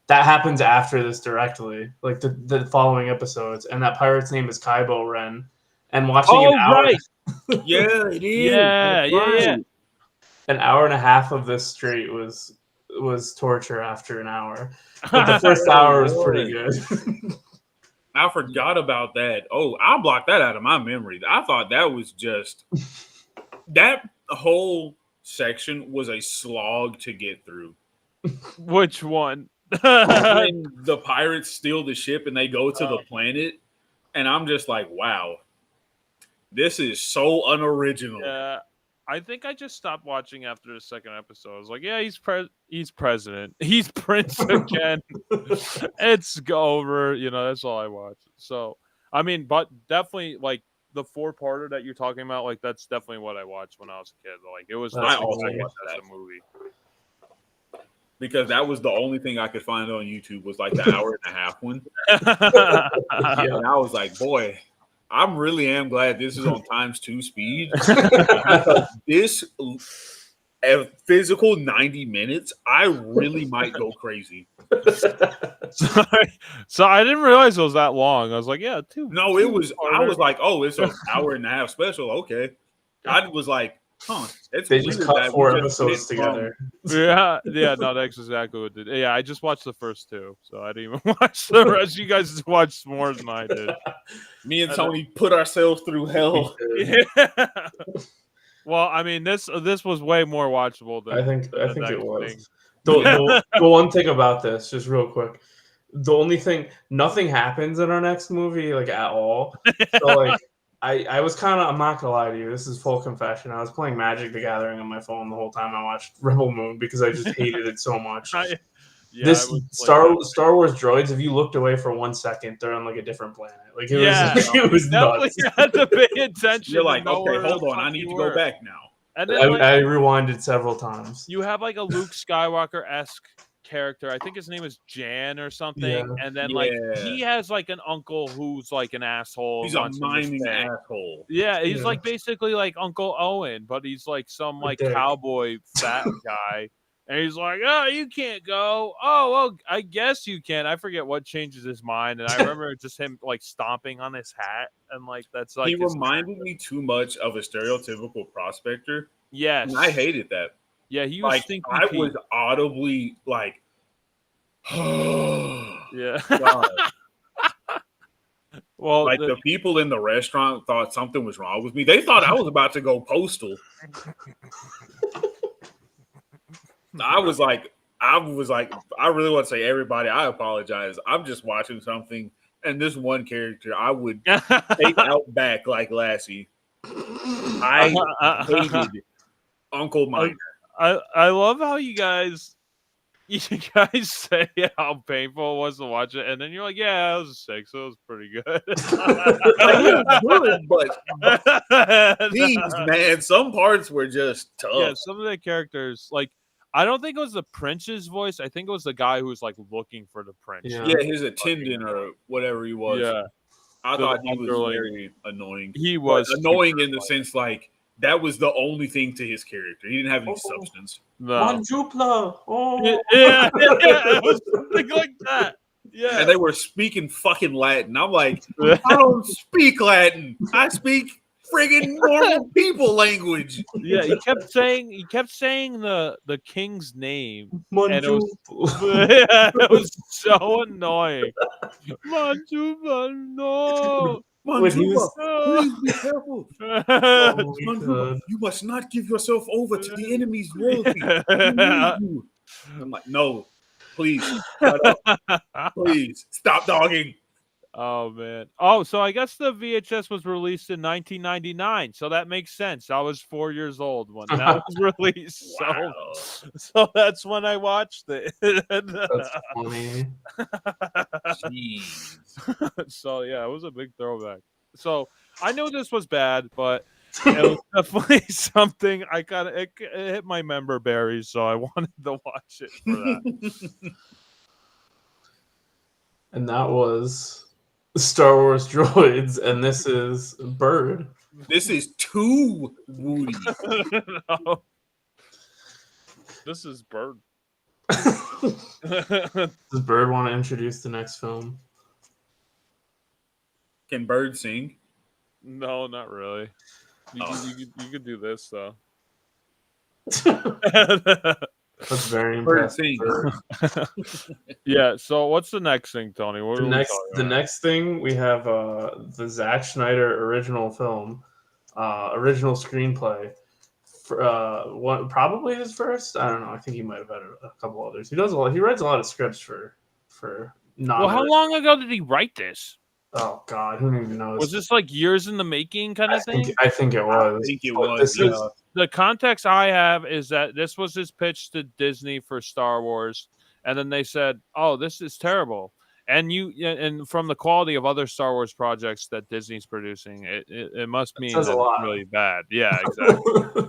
That happens after this directly, like the following episodes, and that pirate's name is Kybo Ren. And watching an hour, right. Yeah, it is. Yeah. An hour and a half of this straight was torture after an hour. But the first hour was pretty good. I forgot about that. Oh, I blocked that out of my memory. I thought that was just that whole section was a slog to get through. Which one? When the pirates steal the ship and they go to the planet, and I'm just like, wow, this is so unoriginal. Yeah, I think I just stopped watching after the second episode. I was like, yeah, he's president. He's prince again. It's over. That's all I watched. So, I mean, but definitely like the 4-parter that you're talking about, like that's definitely what I watched when I was a kid. Like it was. I also watched that movie because that was the only thing I could find on YouTube was like the hour and a half one. And I was like, boy, I really am glad this is on '2 speed. Because this physical 90 minutes, I really might go crazy. So I didn't realize it was that long. I was like, yeah, No, it was. I was like, oh, it's an hour and a half special. Okay, I was like, huh? They just cut 4 episodes together. Yeah, no, that's exactly what it did. Yeah, I just watched the first 2, so I didn't even watch the rest. You guys just watched more than I did. Me and Tony put ourselves through hell. Yeah. Well, I mean, this was way more watchable than I think it was. thing. The one thing about this, just real quick, the only thing, nothing happens in our next movie, like at all. So like, I was kind of, I'm not gonna lie to you, this is full confession. I was playing Magic the Gathering on my phone the whole time I watched Rebel Moon because I just hated it so much. This Star Wars droids, if you looked away for 1 second, they're on like a different planet. Like it was nuts. You had to pay attention. You're like, okay, hold on, I need to go back now. And then, I rewinded several times. You have like a Luke Skywalker-esque character. I think his name is Jan or something. Yeah. And then like he has like an uncle who's like an asshole. He's a miming asshole. Yeah, he's like basically like Uncle Owen, but he's like some like cowboy fat guy. And he's like, oh, you can't go. Oh, well, I guess you can. I forget what changes his mind. And I remember just him like stomping on his hat. And like, that's like. He reminded me too much of a stereotypical prospector. Yes. And I hated that. Yeah, he was like, I was audibly like, yeah. Well, like the people in the restaurant thought something was wrong with me. They thought I was about to go postal. I was like, I really want to say, everybody, I apologize. I'm just watching something, and this one character, I would take out back like Lassie. I hated Uncle Miner. I love how you guys say how painful it was to watch it, and then you're like, yeah, it was a 6. It was pretty good. But geez, man, some parts were just tough. Yeah, some of the characters, like, I don't think it was the prince's voice. I think it was the guy who was like looking for the prince. Yeah. his attendant or whatever he was. Yeah. I The thought he was underling. very annoying. He But was annoying super in the sense like that was the only thing to his character. He didn't have any Oh. substance. No. Manjupla. Oh. Yeah, it was something like that. Yeah. And they were speaking fucking Latin. I'm like, I don't speak Latin. I speak friggin' normal people language. Yeah, he kept saying the king's name, and it was it was so annoying. Manjuba, no. When he was- please be careful. Oh my Manjuba, God. you must not give yourself over to the enemy's loyalty. They need you. I'm like, no, please, shut up. Please stop dogging. Oh man. Oh, so I guess the VHS was released in 1999, so that makes sense. I was 4 years old when that was released. Wow. So that's when I watched it. That's funny. Jeez. So yeah, it was a big throwback. So I knew this was bad, but it was definitely something I it hit my member berries, so I wanted to watch it for that. And that was Star Wars Droids, and this is Bird. This is too Woody. No. This is Bird. Does Bird want to introduce the next film? Can Bird sing? No, not really. You could do this though. That's very Bird impressive. sing. Yeah. So what's the next thing, Tony? What The are we next, talking the about? next thing we have the Zack Snyder original film, original screenplay. One probably his first. I don't know. I think he might have had a couple others. He does a lot. He writes a lot of scripts for not. Well, how long ago did he write this? Oh God, who even knows? Was this like years in the making kind of thing? I think it was. I think it But was. this is- The context I have is that this was his pitch to Disney for Star Wars, and then they said, "Oh, this is terrible." And from the quality of other Star Wars projects that Disney's producing, it must mean says that a lot. it's really bad. Yeah, exactly.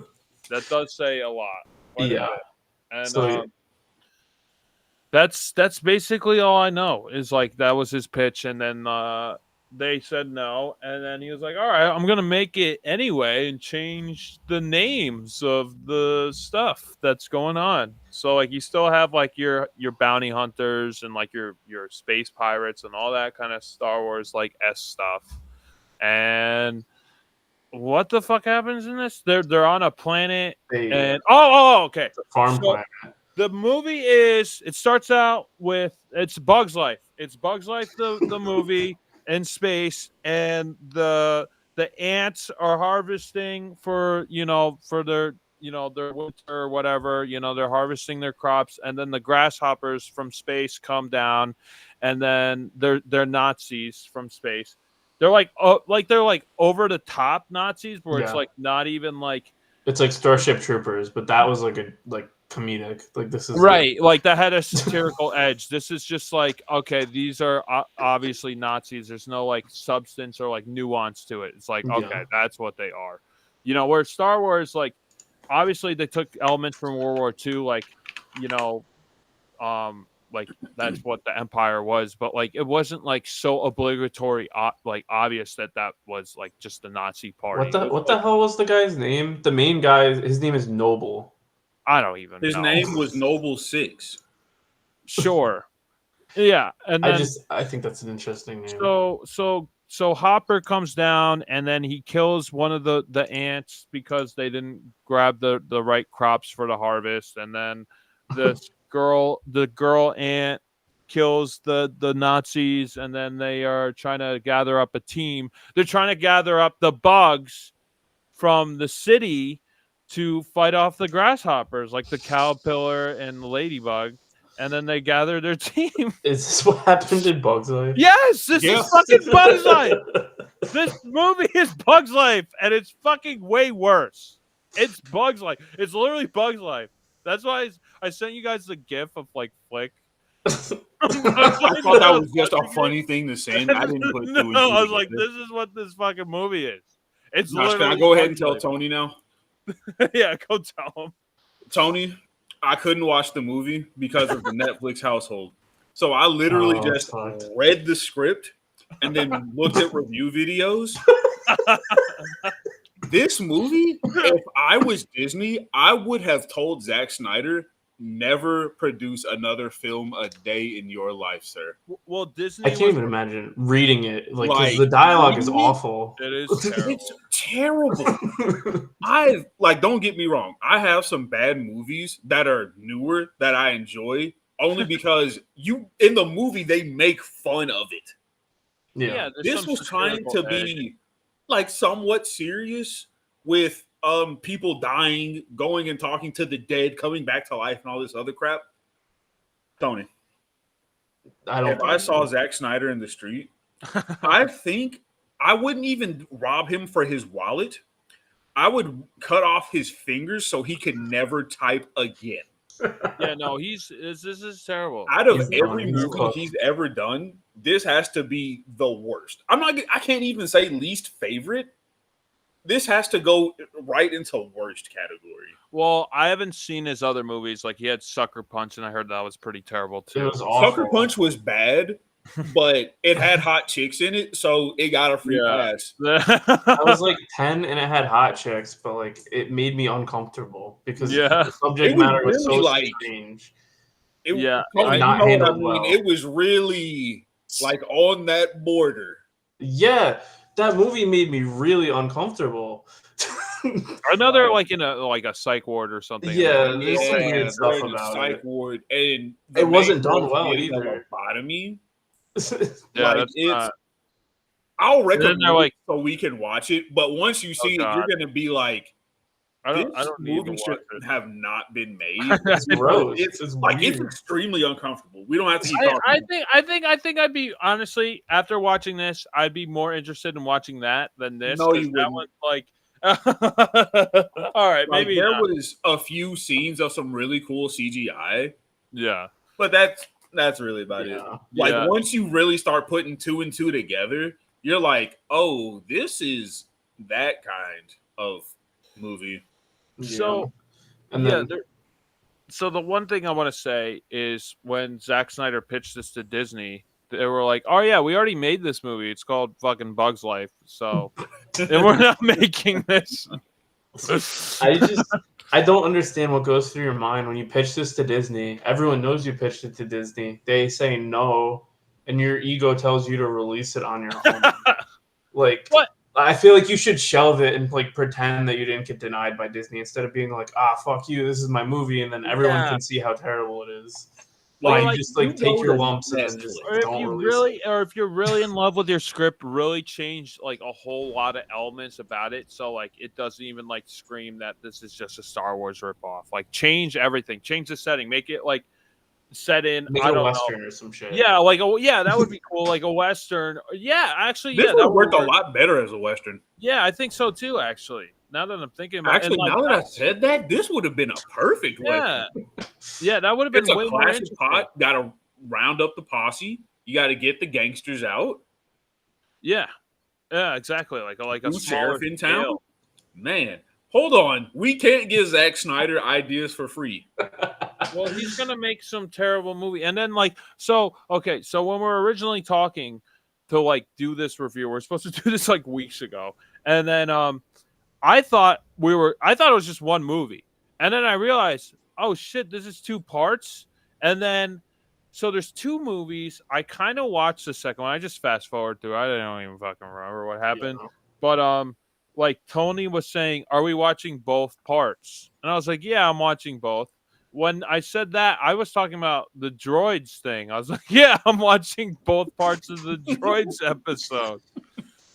That does say a lot. Quite a Yeah. bit. And So- that's basically all I know. Is like that was his pitch, and then they said no, and then he was like, "All right, I'm gonna make it anyway and change the names of the stuff that's going on." So like you still have like your bounty hunters and like your space pirates and all that kind of Star Wars like stuff. And what the fuck happens in this? They're on a planet, and okay. It's a farm So- planet. The movie it starts out with it's Bug's Life. It's Bug's Life the movie in space, and the ants are harvesting for their their winter or whatever, they're harvesting their crops, and then the grasshoppers from space come down, and then they're Nazis from space. They're like over the top Nazis where it's Yeah. like not even like It's like Starship Troopers, but that was like comedic. Like this is right, like that had a satirical edge. This is just like, okay, these are obviously Nazis. There's no like substance or like nuance to it. It's like, okay, Yeah. that's what they are. Where Star Wars, like, obviously they took elements from World War II, like, like that's what the Empire was, but like it wasn't like so obligatory, like obvious that was like just the Nazi party. What the hell was the guy's name? The main guy, his name is Noble. I don't even His know. name was Noble 6. Sure. Yeah, and then I think that's an interesting name. So Hopper comes down, and then he kills one of the ants because they didn't grab the right crops for the harvest, and then the girl ant kills the Nazis, and then they are trying to gather up a team. They're trying to gather up the bugs from the city to fight off the grasshoppers, like the caterpillar and the ladybug. And then they gather their team. Is this what happened in Bug's Life? Yes, this Yeah. is fucking Bug's Life. This movie is Bug's Life, and it's fucking way worse. It's Bug's Life. It's literally Bug's Life. That's why I sent you guys the GIF of like Flick. I thought that was just a funny thing to send. I didn't put two and two I was like, together. this is what this fucking movie is. It's Josh, can I literally go ahead and Bug's tell Life. Tony now? Yeah, go tell him. Tony, I couldn't watch the movie because of the Netflix household. So I literally just fuck. read the script and then looked at review videos. This movie, if I was Disney, I would have told Zack Snyder, never produce another film a day in your life, sir. Well, Disney. I can't even imagine reading it. Like, 'cause Like, the dialogue is reading it? awful. It is terrible. It's terrible. Don't get me wrong. I have some bad movies that are newer that I enjoy only because in the movie they make fun of it. Yeah. This was trying to be like somewhat serious with people dying, going and talking to the dead, coming back to life, and all this other crap. Tony, if I saw Zack Snyder in the street, I think I wouldn't even rob him for his wallet. I would cut off his fingers so he could never type again. Yeah, no, this is terrible. Out of every movie he's ever done, this has to be the worst. I can't even say least favorite. This has to go right into worst category. Well, I haven't seen his other movies. Like, he had Sucker Punch, and I heard that was pretty terrible too. It was awful. Sucker Punch was bad, but it had hot chicks in it, so it got a free pass. I was like 10 and it had hot chicks, but like it made me uncomfortable because the subject matter was so strange. It was really like on that border. Yeah, that movie made me really uncomfortable. Another like in a psych ward or something. Yeah, there's some weird stuff about psych it. ward, and it wasn't done well either. Lobotomy. Yeah, I'll recommend it so we can watch it, but once you see it, you're gonna be like, I don't movie should have not been made. It's gross. It's extremely uncomfortable. We don't have to keep talking. I think I'd be honestly after watching this, I'd be more interested in watching that than this. No, you that wouldn't. one like. All right, maybe there was a few scenes of some really cool CGI. Yeah, but that's really about it. Like once you really start putting 2 and 2 together, you're like, oh, this is that kind of movie. So, so the one thing I want to say is when Zack Snyder pitched this to Disney, they were like, "Oh yeah, we already made this movie. It's called fucking Bug's Life." So, and we're not making this. I don't understand what goes through your mind when you pitch this to Disney. Everyone knows you pitched it to Disney. They say no, and your ego tells you to release it on your own. Like, what? I feel like you should shelve it and like pretend that you didn't get denied by Disney instead of being like, fuck you, this is my movie, and then everyone can see how terrible it is. Like, just like take your lumps and just don't release it. Or if you're really in love with your script, really change like a whole lot of elements about it, so like it doesn't even like scream that this is just a Star Wars ripoff. Like change everything, change the setting, make it like set in make it a Western or some shit. Yeah, that would be cool, like a Western. Yeah, actually, this would work a lot better as a Western. Yeah, I think so too. Actually, now that I'm thinking about it, now that I said that, this would have been a perfect Western. Yeah, that would have been it's way a more classic interesting. pot. Got to round up the posse. You got to get the gangsters out. Yeah, exactly. Like a sheriff in town. Man, hold on. We can't give Zack Snyder ideas for free. Well, he's gonna make some terrible movie, and then so when we're originally talking to like do this review, we're supposed to do this like weeks ago, and then I thought it was just one movie, and then I realized, oh shit, this is 2 parts, and then so there's 2 movies. I kind of watched the second one. I just fast forward through. I don't even fucking remember what happened, but like Tony was saying, are we watching both parts? And I was like, yeah, I'm watching both. When I said that, I was talking about the Droids thing. I was like, yeah, I'm watching both parts of the Droids episode.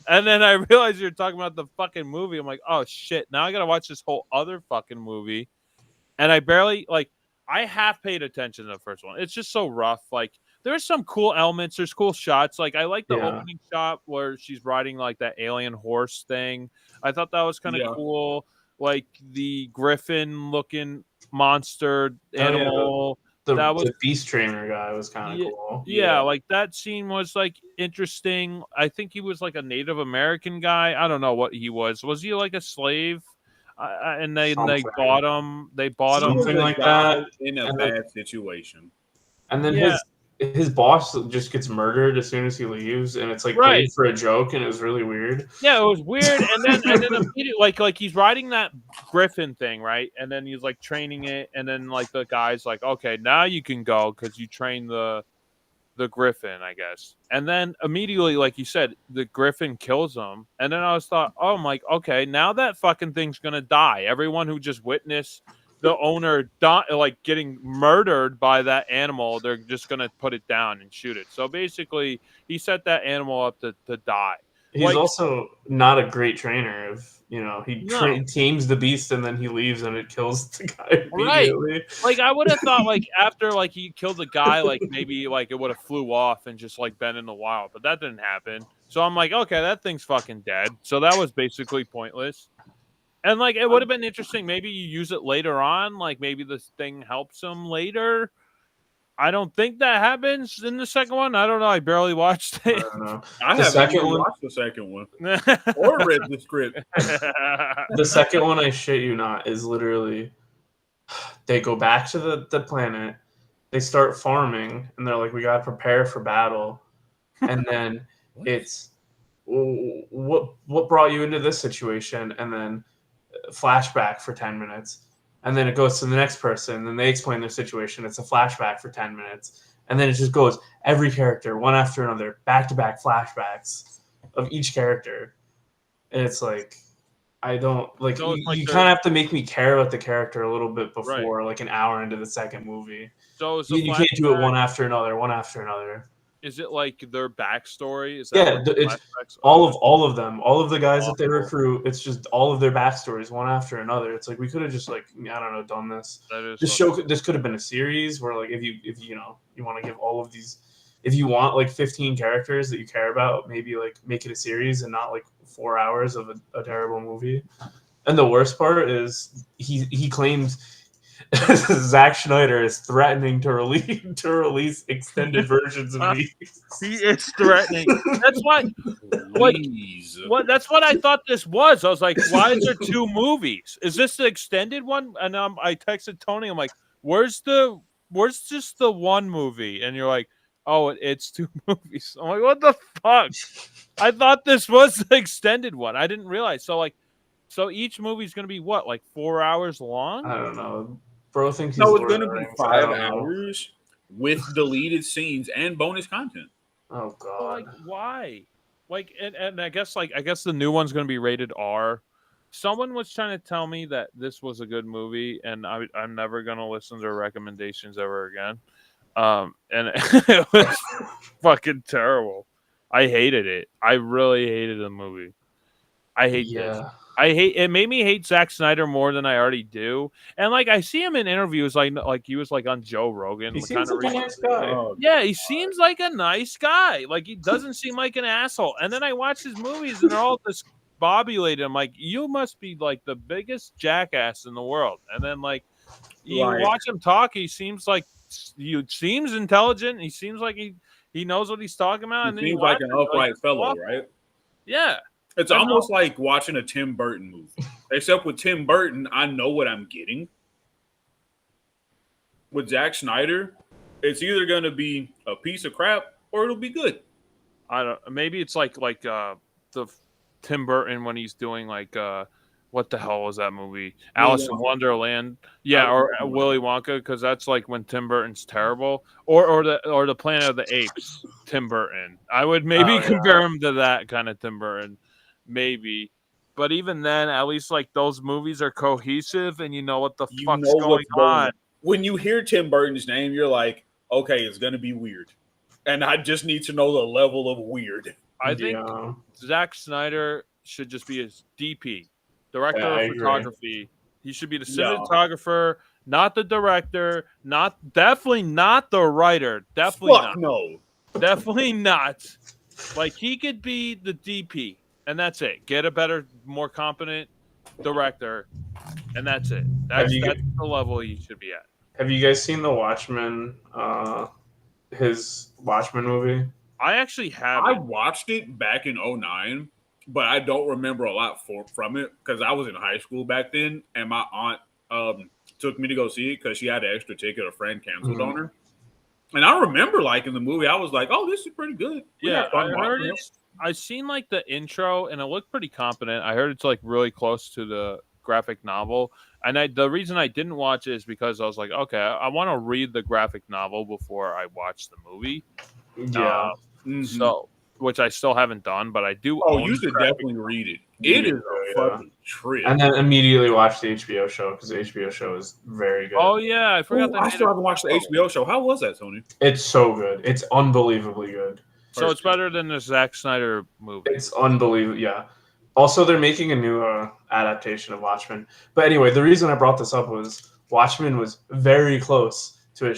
And then I realized you're talking about the fucking movie. I'm like, oh, shit. Now I got to watch this whole other fucking movie. And I barely, I half paid attention to the first one. It's just so rough. Like, there's some cool elements. There's cool shots. Like, I like the opening shot where she's riding, like, that alien horse thing. I thought that was kind of cool. Like, the griffin-looking monster animal. The beast trainer guy was kind of cool. Yeah, like that scene was like interesting. I think he was like a Native American guy. I don't know what he was. Was he like a slave? and they Something. bought him. They bought He him. was Something a like guy that. in a And bad situation. And then Yeah. his boss just gets murdered as soon as he leaves, and it's like Right. played for a joke, and it was really weird. Yeah, it was weird, and then immediately, like he's riding that Griffin thing, right? And then he's like training it, and then like the guy's like, okay, now you can go because you trained the Griffin, I guess. And then immediately, like you said, the Griffin kills him, and then I was thought, oh, I'm like, okay, now that fucking thing's gonna die. Everyone who just witnessed the owner like getting murdered by that animal, they're just gonna put it down and shoot it. So basically, he set that animal up to die. He's Like, also not a great trainer. He No. tames the beast, and then he leaves, and it kills the guy Right. immediately. Like I would have thought, like after like he killed the guy, like maybe like it would have flew off and just like been in the wild, but that didn't happen. So I'm like, okay, that thing's fucking dead. So that was basically pointless. And like it would have been interesting. Maybe you use it later on. Like maybe this thing helps him later. I don't think that happens in the second one. I don't know. I barely watched I it. don't know. I The haven't second even one- watched the second one or read the script. The second one, I shit you not, is literally they go back to the planet, they start farming, and they're like, we gotta prepare for battle, and then it's what brought you into this situation, and then flashback for 10 minutes, and then it goes to the next person, and then they explain their situation. It's a flashback for 10 minutes, and then it just goes every character one after another, back to back flashbacks of each character, and it's like I don't like. So it's like you they're- kind of have to make me care about the character a little bit before, Right. like an hour into the second movie. So is You can't do it one after another, one after another. Is it like their backstory? Is that Yeah, what the it's flashbacks all are? of them, all of the guys that they Awful. recruit. It's just all of their backstories, one after another. It's like we could have just like I don't know done this. That is This fucking- show, this could have been a series where like if you want to give all of these, if you want like 15 characters that you care about, maybe like make it a series and not like 4 hours of a terrible movie. And the worst part is he claims Zack Snyder is threatening to release extended versions of these. He is threatening. That's why. Like, Please. That's what I thought this was. I was like, why is there two movies? Is this the extended one? And I texted Tony. I'm like, where's just the one movie? And you're like, oh, it's two movies. I'm like, what the fuck? I thought this was the extended one. I didn't realize. So each movie's gonna be what, like 4 hours long? I don't know. Bro thinks he's No, it's Lord of going to the be Rings. I 5 don't know. hours with deleted scenes and bonus content. Oh So, god. like, why? Like, and I guess the new one's gonna be rated R. Someone was trying to tell me that this was a good movie, and I'm never gonna listen to their recommendations ever again. And it was fucking terrible. I hated it. I really hated the movie. I hate this. It made me hate Zack Snyder more than I already do. And like I see him in interviews like he was like on Joe Rogan. He kind seems of like a nice guy. Oh, Yeah, he seems like a nice guy. Like he doesn't seem like an asshole. And then I watch his movies and they're all discombobulated. I'm like, you must be like the biggest jackass in the world. And then like you Like- watch him talk, he seems intelligent. He seems like he knows what he's talking about. And then He you seems like watch an him, upright fellow, awful. right? Yeah. It's I know. almost like watching a Tim Burton movie. Except with Tim Burton, I know what I'm getting. With Zack Snyder, it's either going to be a piece of crap or it'll be good. I don't. Maybe it's like the Tim Burton when he's doing like what the hell was that movie? Alice in Wonderland. Yeah, or Willy Wonka, because that's like when Tim Burton's terrible, or the Planet of the Apes. Tim Burton. I would maybe compare him to that kind of Tim Burton, maybe. But even then, at least like those movies are cohesive, and you know what the fuck's going on. When you hear Tim Burton's name, you're like, okay, it's going to be weird. And I just need to know the level of weird. I think Zack Snyder should just be his DP, director of photography. He should be the cinematographer, not the director, definitely not the writer. Definitely not. No. Definitely not. Like he could be the DP, and that's it. Get a better, more competent director, and that's it. That's the level he should be at. Have you guys seen The Watchmen? His Watchmen movie? I actually have. I watched it back in 2009, but I don't remember a lot from it because I was in high school back then, and my aunt took me to go see it because she had an extra ticket. A friend canceled on her, and I remember liking the movie. I was like, "Oh, this is pretty good." We had fun watching it. I seen like the intro, and it looked pretty competent. I heard it's like really close to the graphic novel, and the reason I didn't watch it is because I was like, okay, I want to read the graphic novel before I watch the movie. Yeah. So, which I still haven't done, but I do. Oh, you should definitely read it. It is a fucking trip. And then immediately watch the HBO show because the HBO show is very good. Oh yeah, I forgot that. I still haven't watched the HBO show. How was that, Tony? It's so good. It's unbelievably good. So it's better than the Zack Snyder movie. It's unbelievable. Yeah. Also, they're making a new adaptation of Watchmen. But anyway, the reason I brought this up was Watchmen was very close to a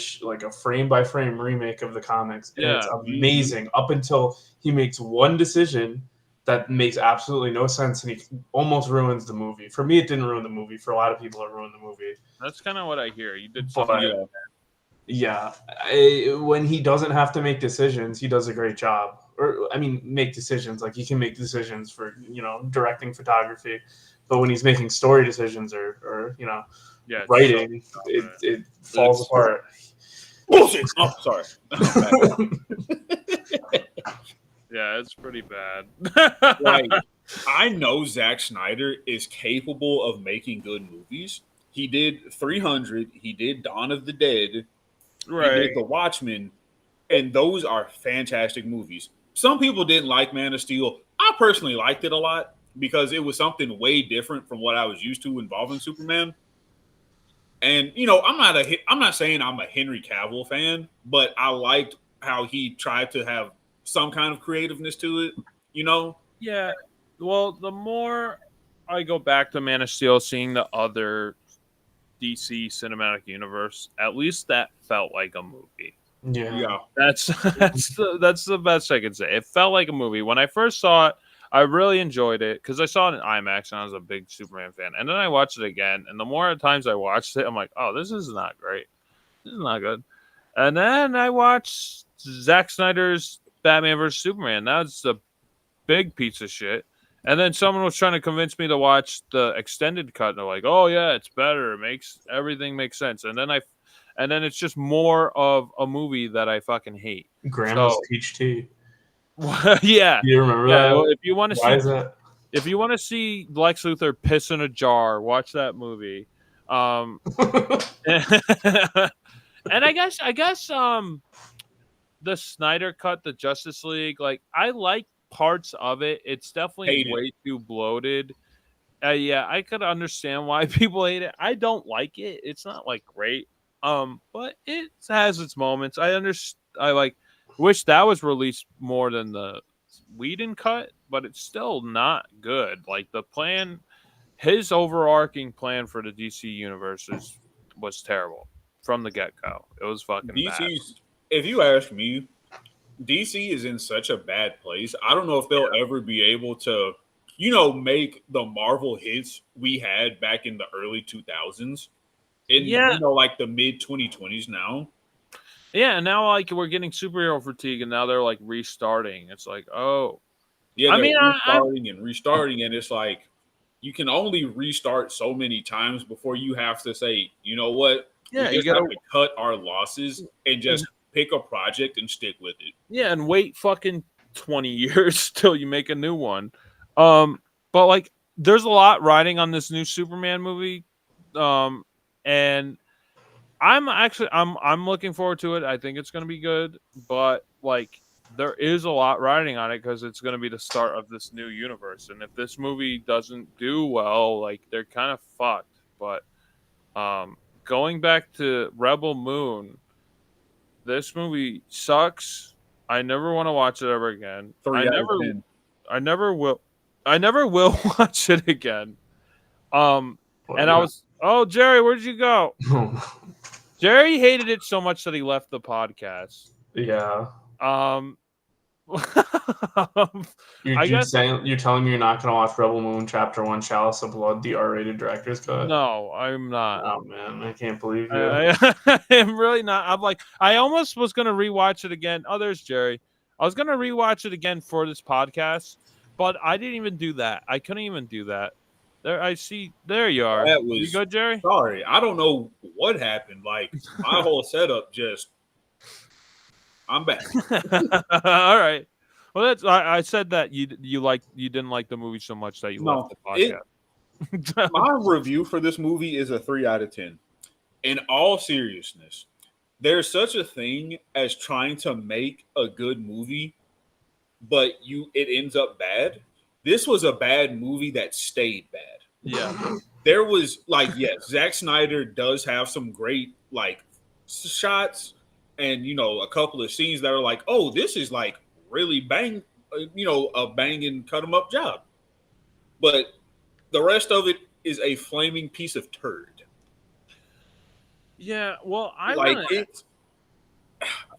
frame by frame remake of the comics. And it's amazing up until he makes one decision that makes absolutely no sense, and he almost ruins the movie. For me, it didn't ruin the movie. For a lot of people, it ruined the movie. That's kind of what I hear. You did something. Yeah, when he doesn't have to make decisions, he does a great job. Or, I mean, make decisions. Like, he can make decisions for, directing photography. But when he's making story decisions or writing, it falls apart. Bullshit! Oh, sorry. Yeah, it's pretty bad. Like, I know Zack Snyder is capable of making good movies. He did 300. He did Dawn of the Dead. Right. He did The Watchmen. And those are fantastic movies. Some people didn't like Man of Steel. I personally liked it a lot because it was something way different from what I was used to involving Superman. And, I'm not saying I'm a Henry Cavill fan, but I liked how he tried to have some kind of creativeness to it, Yeah. Well, the more I go back to Man of Steel, seeing the other DC cinematic universe, at least that felt like a movie. Yeah. That's the best I can say. It felt like a movie. When I first saw it, I really enjoyed it because I saw it in IMAX and I was a big Superman fan. And then I watched it again, and the more times I watched it, I'm like, oh, this is not great. This is not good. And then I watched Zack Snyder's Batman vs. Superman. That's a big piece of shit. And then someone was trying to convince me to watch the extended cut. And they're like, oh, yeah, it's better. Everything makes sense. And then it's just more of a movie that I fucking hate. Grandma's peach tea. Yeah. You remember that? Well, if you want to Why is that? If you want to see Lex Luthor piss in a jar, watch that movie. And I guess the Snyder cut, the Justice League, like, I like parts of it. It's definitely way too bloated. Yeah, I could understand why people hate it. I don't like it. It's not like great. But it has its moments. I wish that was released more than the Whedon cut, but it's still not good. Like, the plan, his overarching plan for the DC universe was terrible from the get-go. It was fucking bad. If you ask me, DC is in such a bad place. I don't know if they'll ever be able to, make the Marvel hits we had back in the early 2000s. Like the mid 2020s now. Yeah, and now we're getting superhero fatigue, and now they're like restarting. It's like, oh, yeah. Restarting, and it's like you can only restart so many times before you have to say, you know what? Yeah, you have to cut our losses and just pick a project and stick with it. Yeah, and wait fucking 20 years till you make a new one. But like, there's a lot riding on this new Superman movie, and I'm looking forward to it. I think it's going to be good, but like, there is a lot riding on it because it's going to be the start of this new universe. And if this movie doesn't do well, like, they're kind of fucked. But going back to Rebel Moon, this movie sucks. I never want to watch it ever again. I never will watch it again. Jerry, where'd you go? Jerry hated it so much that he left the podcast. Yeah. You're telling me you're not going to watch Rebel Moon Chapter 1 Chalice of Blood, the R-rated director's cut? No, I'm not. Oh, man, I can't believe you. I'm really not. I'm like, I almost was going to rewatch it again. Oh, there's Jerry. I was going to rewatch it again for this podcast, but I didn't even do that. I couldn't even do that. There, I see. There you are. That You was good, Jerry? sorry. I don't know what happened. Like my whole setup just. I'm back. All right. Well, that's. I said that you didn't like the movie so much that you left No, the podcast. my review for this movie is a 3 out of 10. In all seriousness, there's such a thing as trying to make a good movie, but it ends up bad. This was a bad movie that stayed bad. Yeah. There was like, yes, Zack Snyder does have some great like shots and a couple of scenes that are like, oh, this is like really a banging cut 'em up job. But the rest of it is a flaming piece of turd. Yeah. Well, It's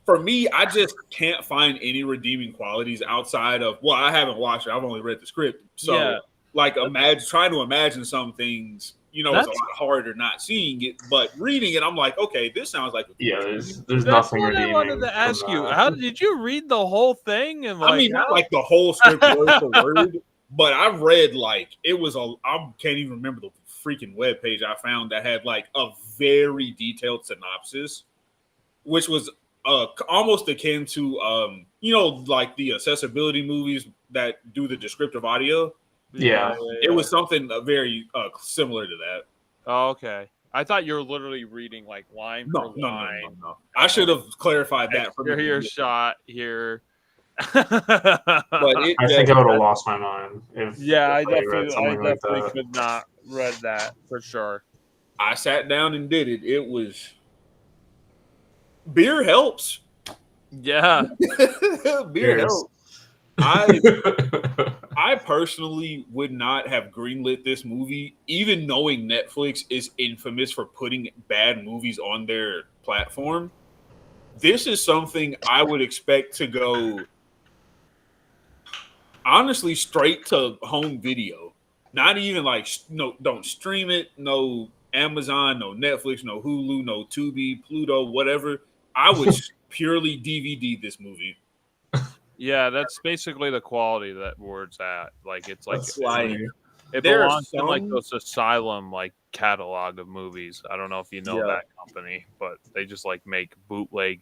for me, I just can't find any redeeming qualities outside of I haven't watched it. I've only read the script. So Yeah. trying to imagine some things, it's a lot harder not seeing it, but reading it, I'm like, okay, this sounds like there's That's nothing what I redeeming. wanted to ask you. How did you read the whole thing? And I mean, not like the whole script word for word, but I read like I can't even remember the freaking webpage I found that had like a very detailed synopsis, which was almost akin to like the accessibility movies that do the descriptive audio. Yeah. It was something very similar to that. Oh, okay. I thought you were literally reading like line for line. No. I should have clarified that from Your shot here. But I think I would have lost my mind if I read definitely something like that. could not read that for sure. I sat down and did it. It was beer helps. Yeah. Beer helps. I personally would not have greenlit this movie, even knowing Netflix is infamous for putting bad movies on their platform. This is something I would expect to go, honestly, straight to home video. Not even like, no, don't stream it, no Amazon, no Netflix, no Hulu, no Tubi, Pluto, whatever. I would purely DVD this movie. Yeah, that's basically the quality that Word's at. Like it's like it there belongs in like those Asylum like catalog of movies. I don't know if you know that company, but they just like make bootleg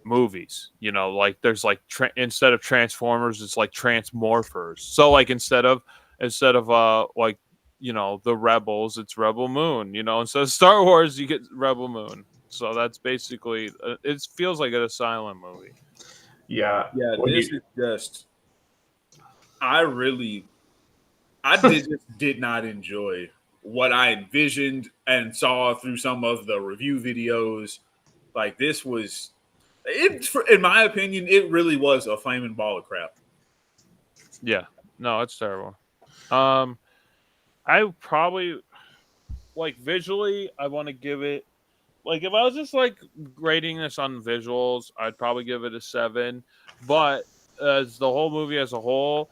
movies. Like there's like instead of Transformers, it's like Transmorphers. So like instead of like the Rebels, it's Rebel Moon. Instead of Star Wars, you get Rebel Moon. So that's basically it. Feels like an Asylum movie. Yeah. This is just. I did not enjoy what I envisioned and saw through some of the review videos. Like this was, in my opinion, it really was a flaming ball of crap. Yeah, no, it's terrible. I probably like visually, I want to give it. Like if I was just like grading this on visuals, I'd probably give it a 7. But as the whole movie as a whole,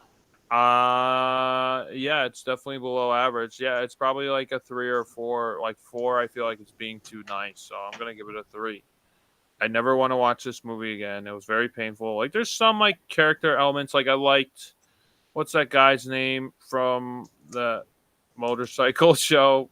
it's definitely below average. Yeah, it's probably like a 3 or 4. Like 4, I feel like it's being too nice, so I'm gonna give it a 3. I never want to watch this movie again. It was very painful. Like there's some like character elements. Like I liked what's that guy's name from the motorcycle show?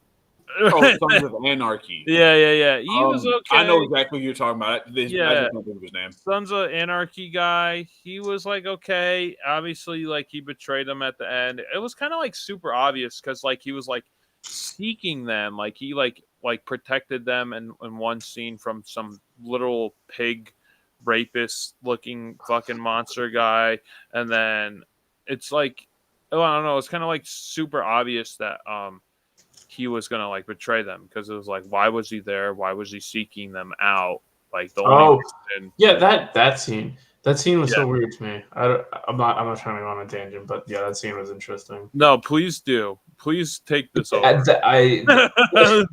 Sons of Anarchy. Yeah. He was okay. I know exactly what you're talking about. I just don't think of his name. Sons of Anarchy guy. He was like okay. Obviously, like he betrayed them at the end. It was kind of like super obvious because like he was like seeking them. Like he like protected them in one scene from some literal pig rapist looking fucking monster guy, and then it's like I don't know. It's kind of like super obvious that he was gonna like betray them because it was like, why was he there? Why was he seeking them out? Like the only reason... that scene was so weird to me. I'm not trying to go on a tangent, but yeah, that scene was interesting. No, please do. Please take this over. That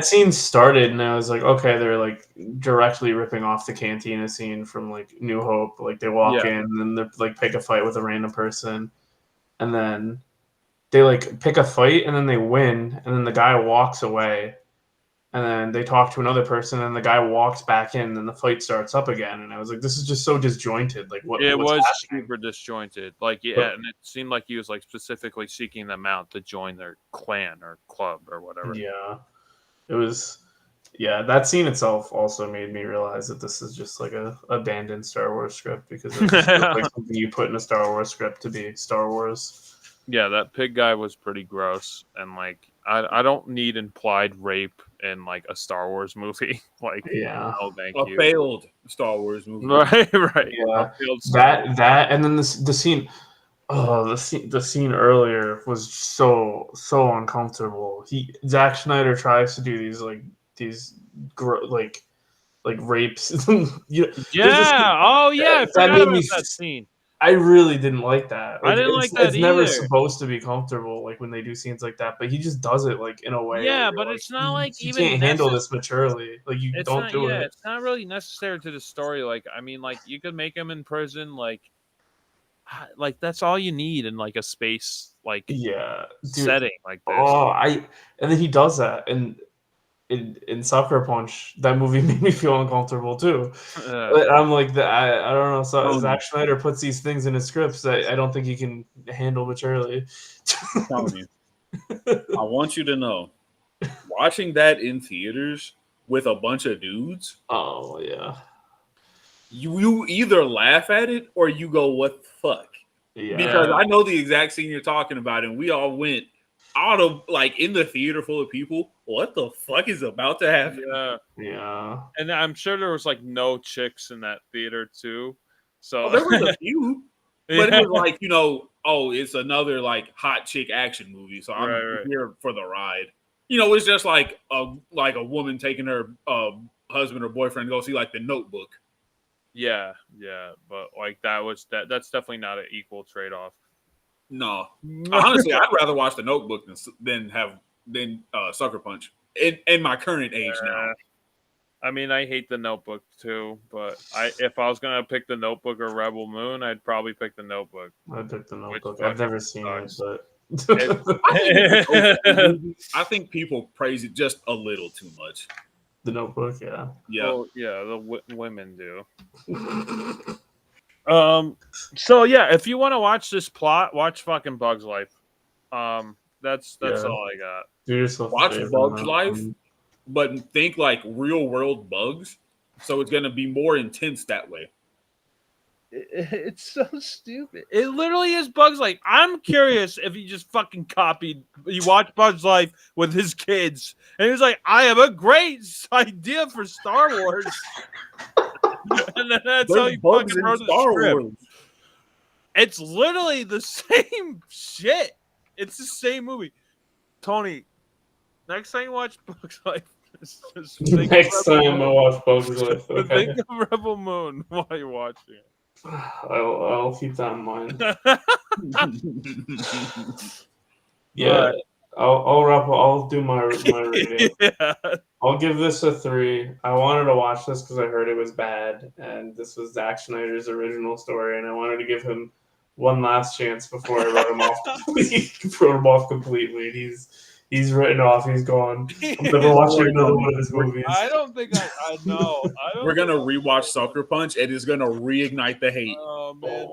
scene started, and I was like, okay, they're like directly ripping off the cantina scene from like New Hope. Like they walk in, and then they like pick a fight with a random person, and then they like pick a fight, and then they win, and then the guy walks away, and then they talk to another person, and the guy walks back in, and the fight starts up again. And I was like, this is just so disjointed. Like, It what's was happening? super disjointed. Like, yeah, and it seemed like he was like specifically seeking them out to join their clan or club or whatever. Yeah, it was. Yeah, that scene itself also made me realize that this is just like a abandoned Star Wars script, because it just feels like something you put in a Star Wars script to be Star Wars. Yeah, that pig guy was pretty gross, and like I don't need implied rape in like a Star Wars movie. Like, Yeah, oh, thank A you. failed Star Wars movie. Right, right. yeah. A failed Star Wars. That, and then the scene. Oh, the scene earlier was so uncomfortable. Zack Snyder tries to do these like rapes. You know, there's this Yeah. Oh yeah, I that forgot made about me. that scene. I really didn't like that. I Like, didn't like that it's never either. supposed to be comfortable, like when they do scenes like that. But he just does it like in a way. Yeah, where but you're it's not like he even can't handle this maturely. Like, you It's don't not. do Yeah, it. it's not really necessary to the story. Like, I mean, like you could make him in prison. Like that's all you need in like a space like Yeah, dude. setting like this. Oh, and then he does that, and in Sucker Punch, that movie made me feel uncomfortable too. I'm like, I don't know. So Zack Snyder puts these things in his scripts that I don't think he can handle maturely. I'm telling you. I want you to know, watching that in theaters with a bunch of dudes, Oh yeah, you either laugh at it or you go, "What the fuck?" yeah. Because I know the exact scene you're talking about, and we all went out of like in the theater full of people. What the fuck is about to happen? Yeah, Yeah. and I'm sure there was like no chicks in that theater too. So There was a few, but it yeah. was like, you know, oh, it's another like hot chick action movie, so I'm Right. here for the ride. You know, it's just like a woman taking her husband or boyfriend to go see like The Notebook. Yeah, but like that's definitely not an equal trade off. No, honestly, I'd rather watch The Notebook than Sucker Punch in my current age now. I mean, I hate The Notebook too, but if I was gonna pick The Notebook or Rebel Moon, I'd probably pick The Notebook. I picked The Notebook. Which I've never seen sucks. it, but I think people praise it just a little too much. The Notebook, yeah. Yeah. Well, yeah, the women do. So yeah, if you want to watch this plot, watch fucking Bug's Life. That's all I got. Do yourself a Watch favor, Bug's man. Life, but think like real world bugs. So it's gonna be more intense that way. It's so stupid. It literally is Bug's Life. I'm curious if he just fucking copied. He watched Bug's Life with his kids, and he was like, "I have a great idea for Star Wars." And then that's how he bugs fucking in wrote the Star script. Wars. It's literally the same shit. It's the same movie. Tony, next time you watch Bug's Life, just think Next of Rebel time I Moon. watch Bug's Life, okay. Think of Rebel Moon while you're watching it. I'll keep that in mind. Yeah, Right. I'll wrap. I'll do my rating. Yeah. I'll give this a 3. I wanted to watch this because I heard it was bad, and this was Zack Snyder's original story, and I wanted to give him one last chance before I wrote him off completely. He's written off. He's gone. I'm never watching another one of his movies. I don't think I know. We're gonna rewatch Sucker Punch, and it's gonna reignite the hate. Oh man,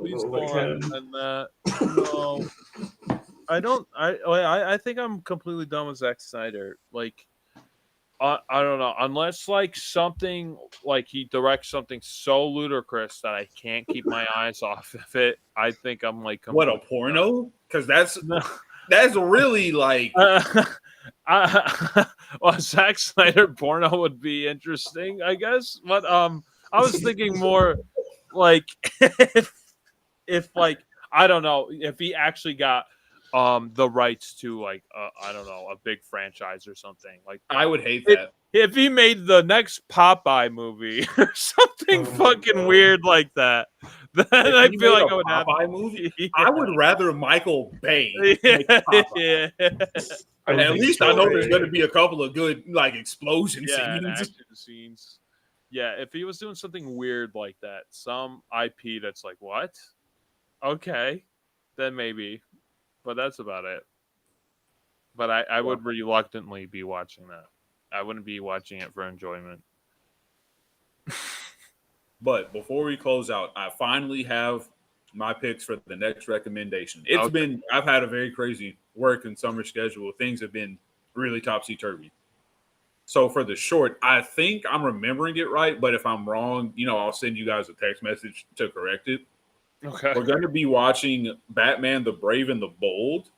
please don't know don't recommend that. No. I don't. I think I'm completely done with Zack Snyder. Like, I don't know. Unless like something like he directs something so ludicrous that I can't keep my eyes off of it. I think I'm like What, a porno? Because that's really like. Well, Zack Snyder porno would be interesting, I guess. But I was thinking more like if like I don't know if he actually got the rights to like I don't know, a big franchise or something like that. I would hate that. If he made the next Popeye movie or something fucking weird like that, then I feel like I would have Popeye movie. Yeah. I would rather Michael Bay. Make Yeah. At least I know there's going to be a couple of good like explosion And scenes. action scenes. Yeah, if he was doing something weird like that, some IP that's like, what? Okay, then maybe. But that's about it. But I would reluctantly be watching that. I wouldn't be watching it for enjoyment. But before we close out, I finally have my picks for the next recommendation. I've had a very crazy work and summer schedule. Things have been really topsy-turvy. So for the short, I think I'm remembering it right, but if I'm wrong, I'll send you guys a text message to correct it. Okay. We're going to be watching Batman the Brave and the Bold,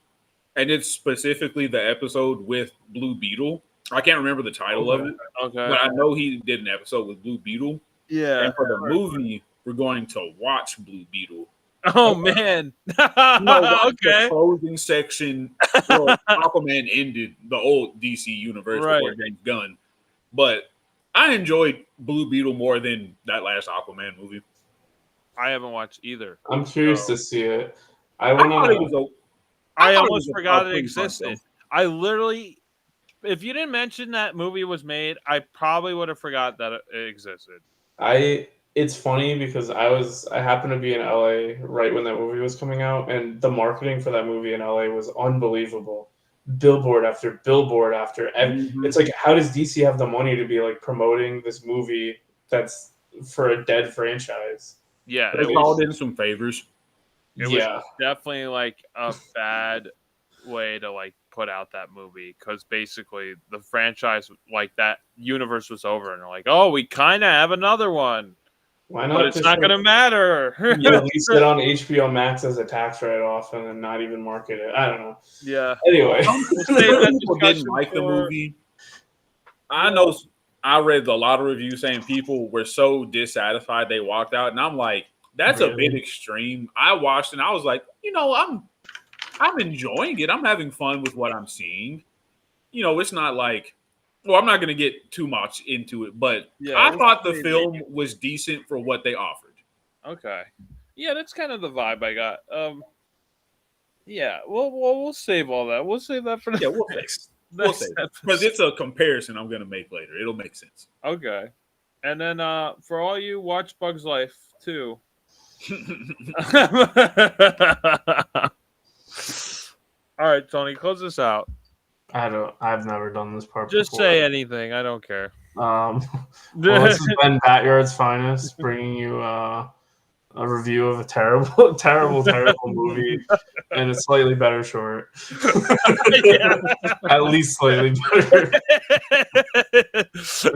and it's specifically the episode with Blue Beetle. I can't remember the title of it, Okay. but I know he did an episode with Blue Beetle. Yeah. And for the movie, we're going to watch Blue Beetle. Oh man. The Okay. closing section. Well, Aquaman ended the old DC universe before James Gunn, but I enjoyed Blue Beetle more than that last Aquaman movie. I haven't watched either. I'm curious to see it. I almost forgot it existed. I literally, if you didn't mention that movie was made, I probably would have forgot that it existed. It's funny because I happened to be in LA right when that movie was coming out, and the marketing for that movie in LA was unbelievable. Billboard after billboard after. It's like, how does DC have the money to be like promoting this movie that's for a dead franchise? Yeah, they called in some favors. It was definitely like a bad way to like put out that movie, because basically the franchise, like that universe, was over, and they're like, oh, we kind of have another one. Why not? But it's not going to matter. Release it on HBO Max as a tax write-off and then not even market it. I don't know. Yeah. Anyway, people didn't like the movie. I know. I read a lot of reviews saying people were so dissatisfied they walked out, and I'm like, that's a bit extreme. I watched and I was like, I'm enjoying it. I'm having fun with what I'm seeing. It's not like, well, I'm not going to get too much into it, but I thought the film was decent for what they offered. Okay. Yeah, that's kind of the vibe I got. Yeah, we'll save all that. We'll save that for we'll save it. Because it's a comparison I'm going to make later. It'll make sense. Okay. And then for all you watch Bug's Life too. All right, Tony, close this out. I've never done this part Just before. say anything. I don't care. Well, this has been Batyards Finest, bringing you a review of a terrible, terrible, terrible movie and a slightly better short. At least slightly better.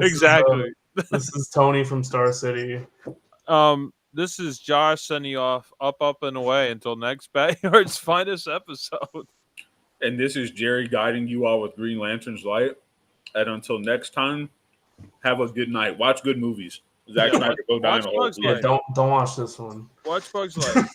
Exactly. This is Tony from Star City. This is Josh sending you off, up, and away until next Batyards Finest episode. And this is Jerry guiding you all with Green Lantern's light. And until next time, have a good night. Watch good movies. Zack Snyder go down a hole. Yeah, don't watch this one. Watch Bug's Life.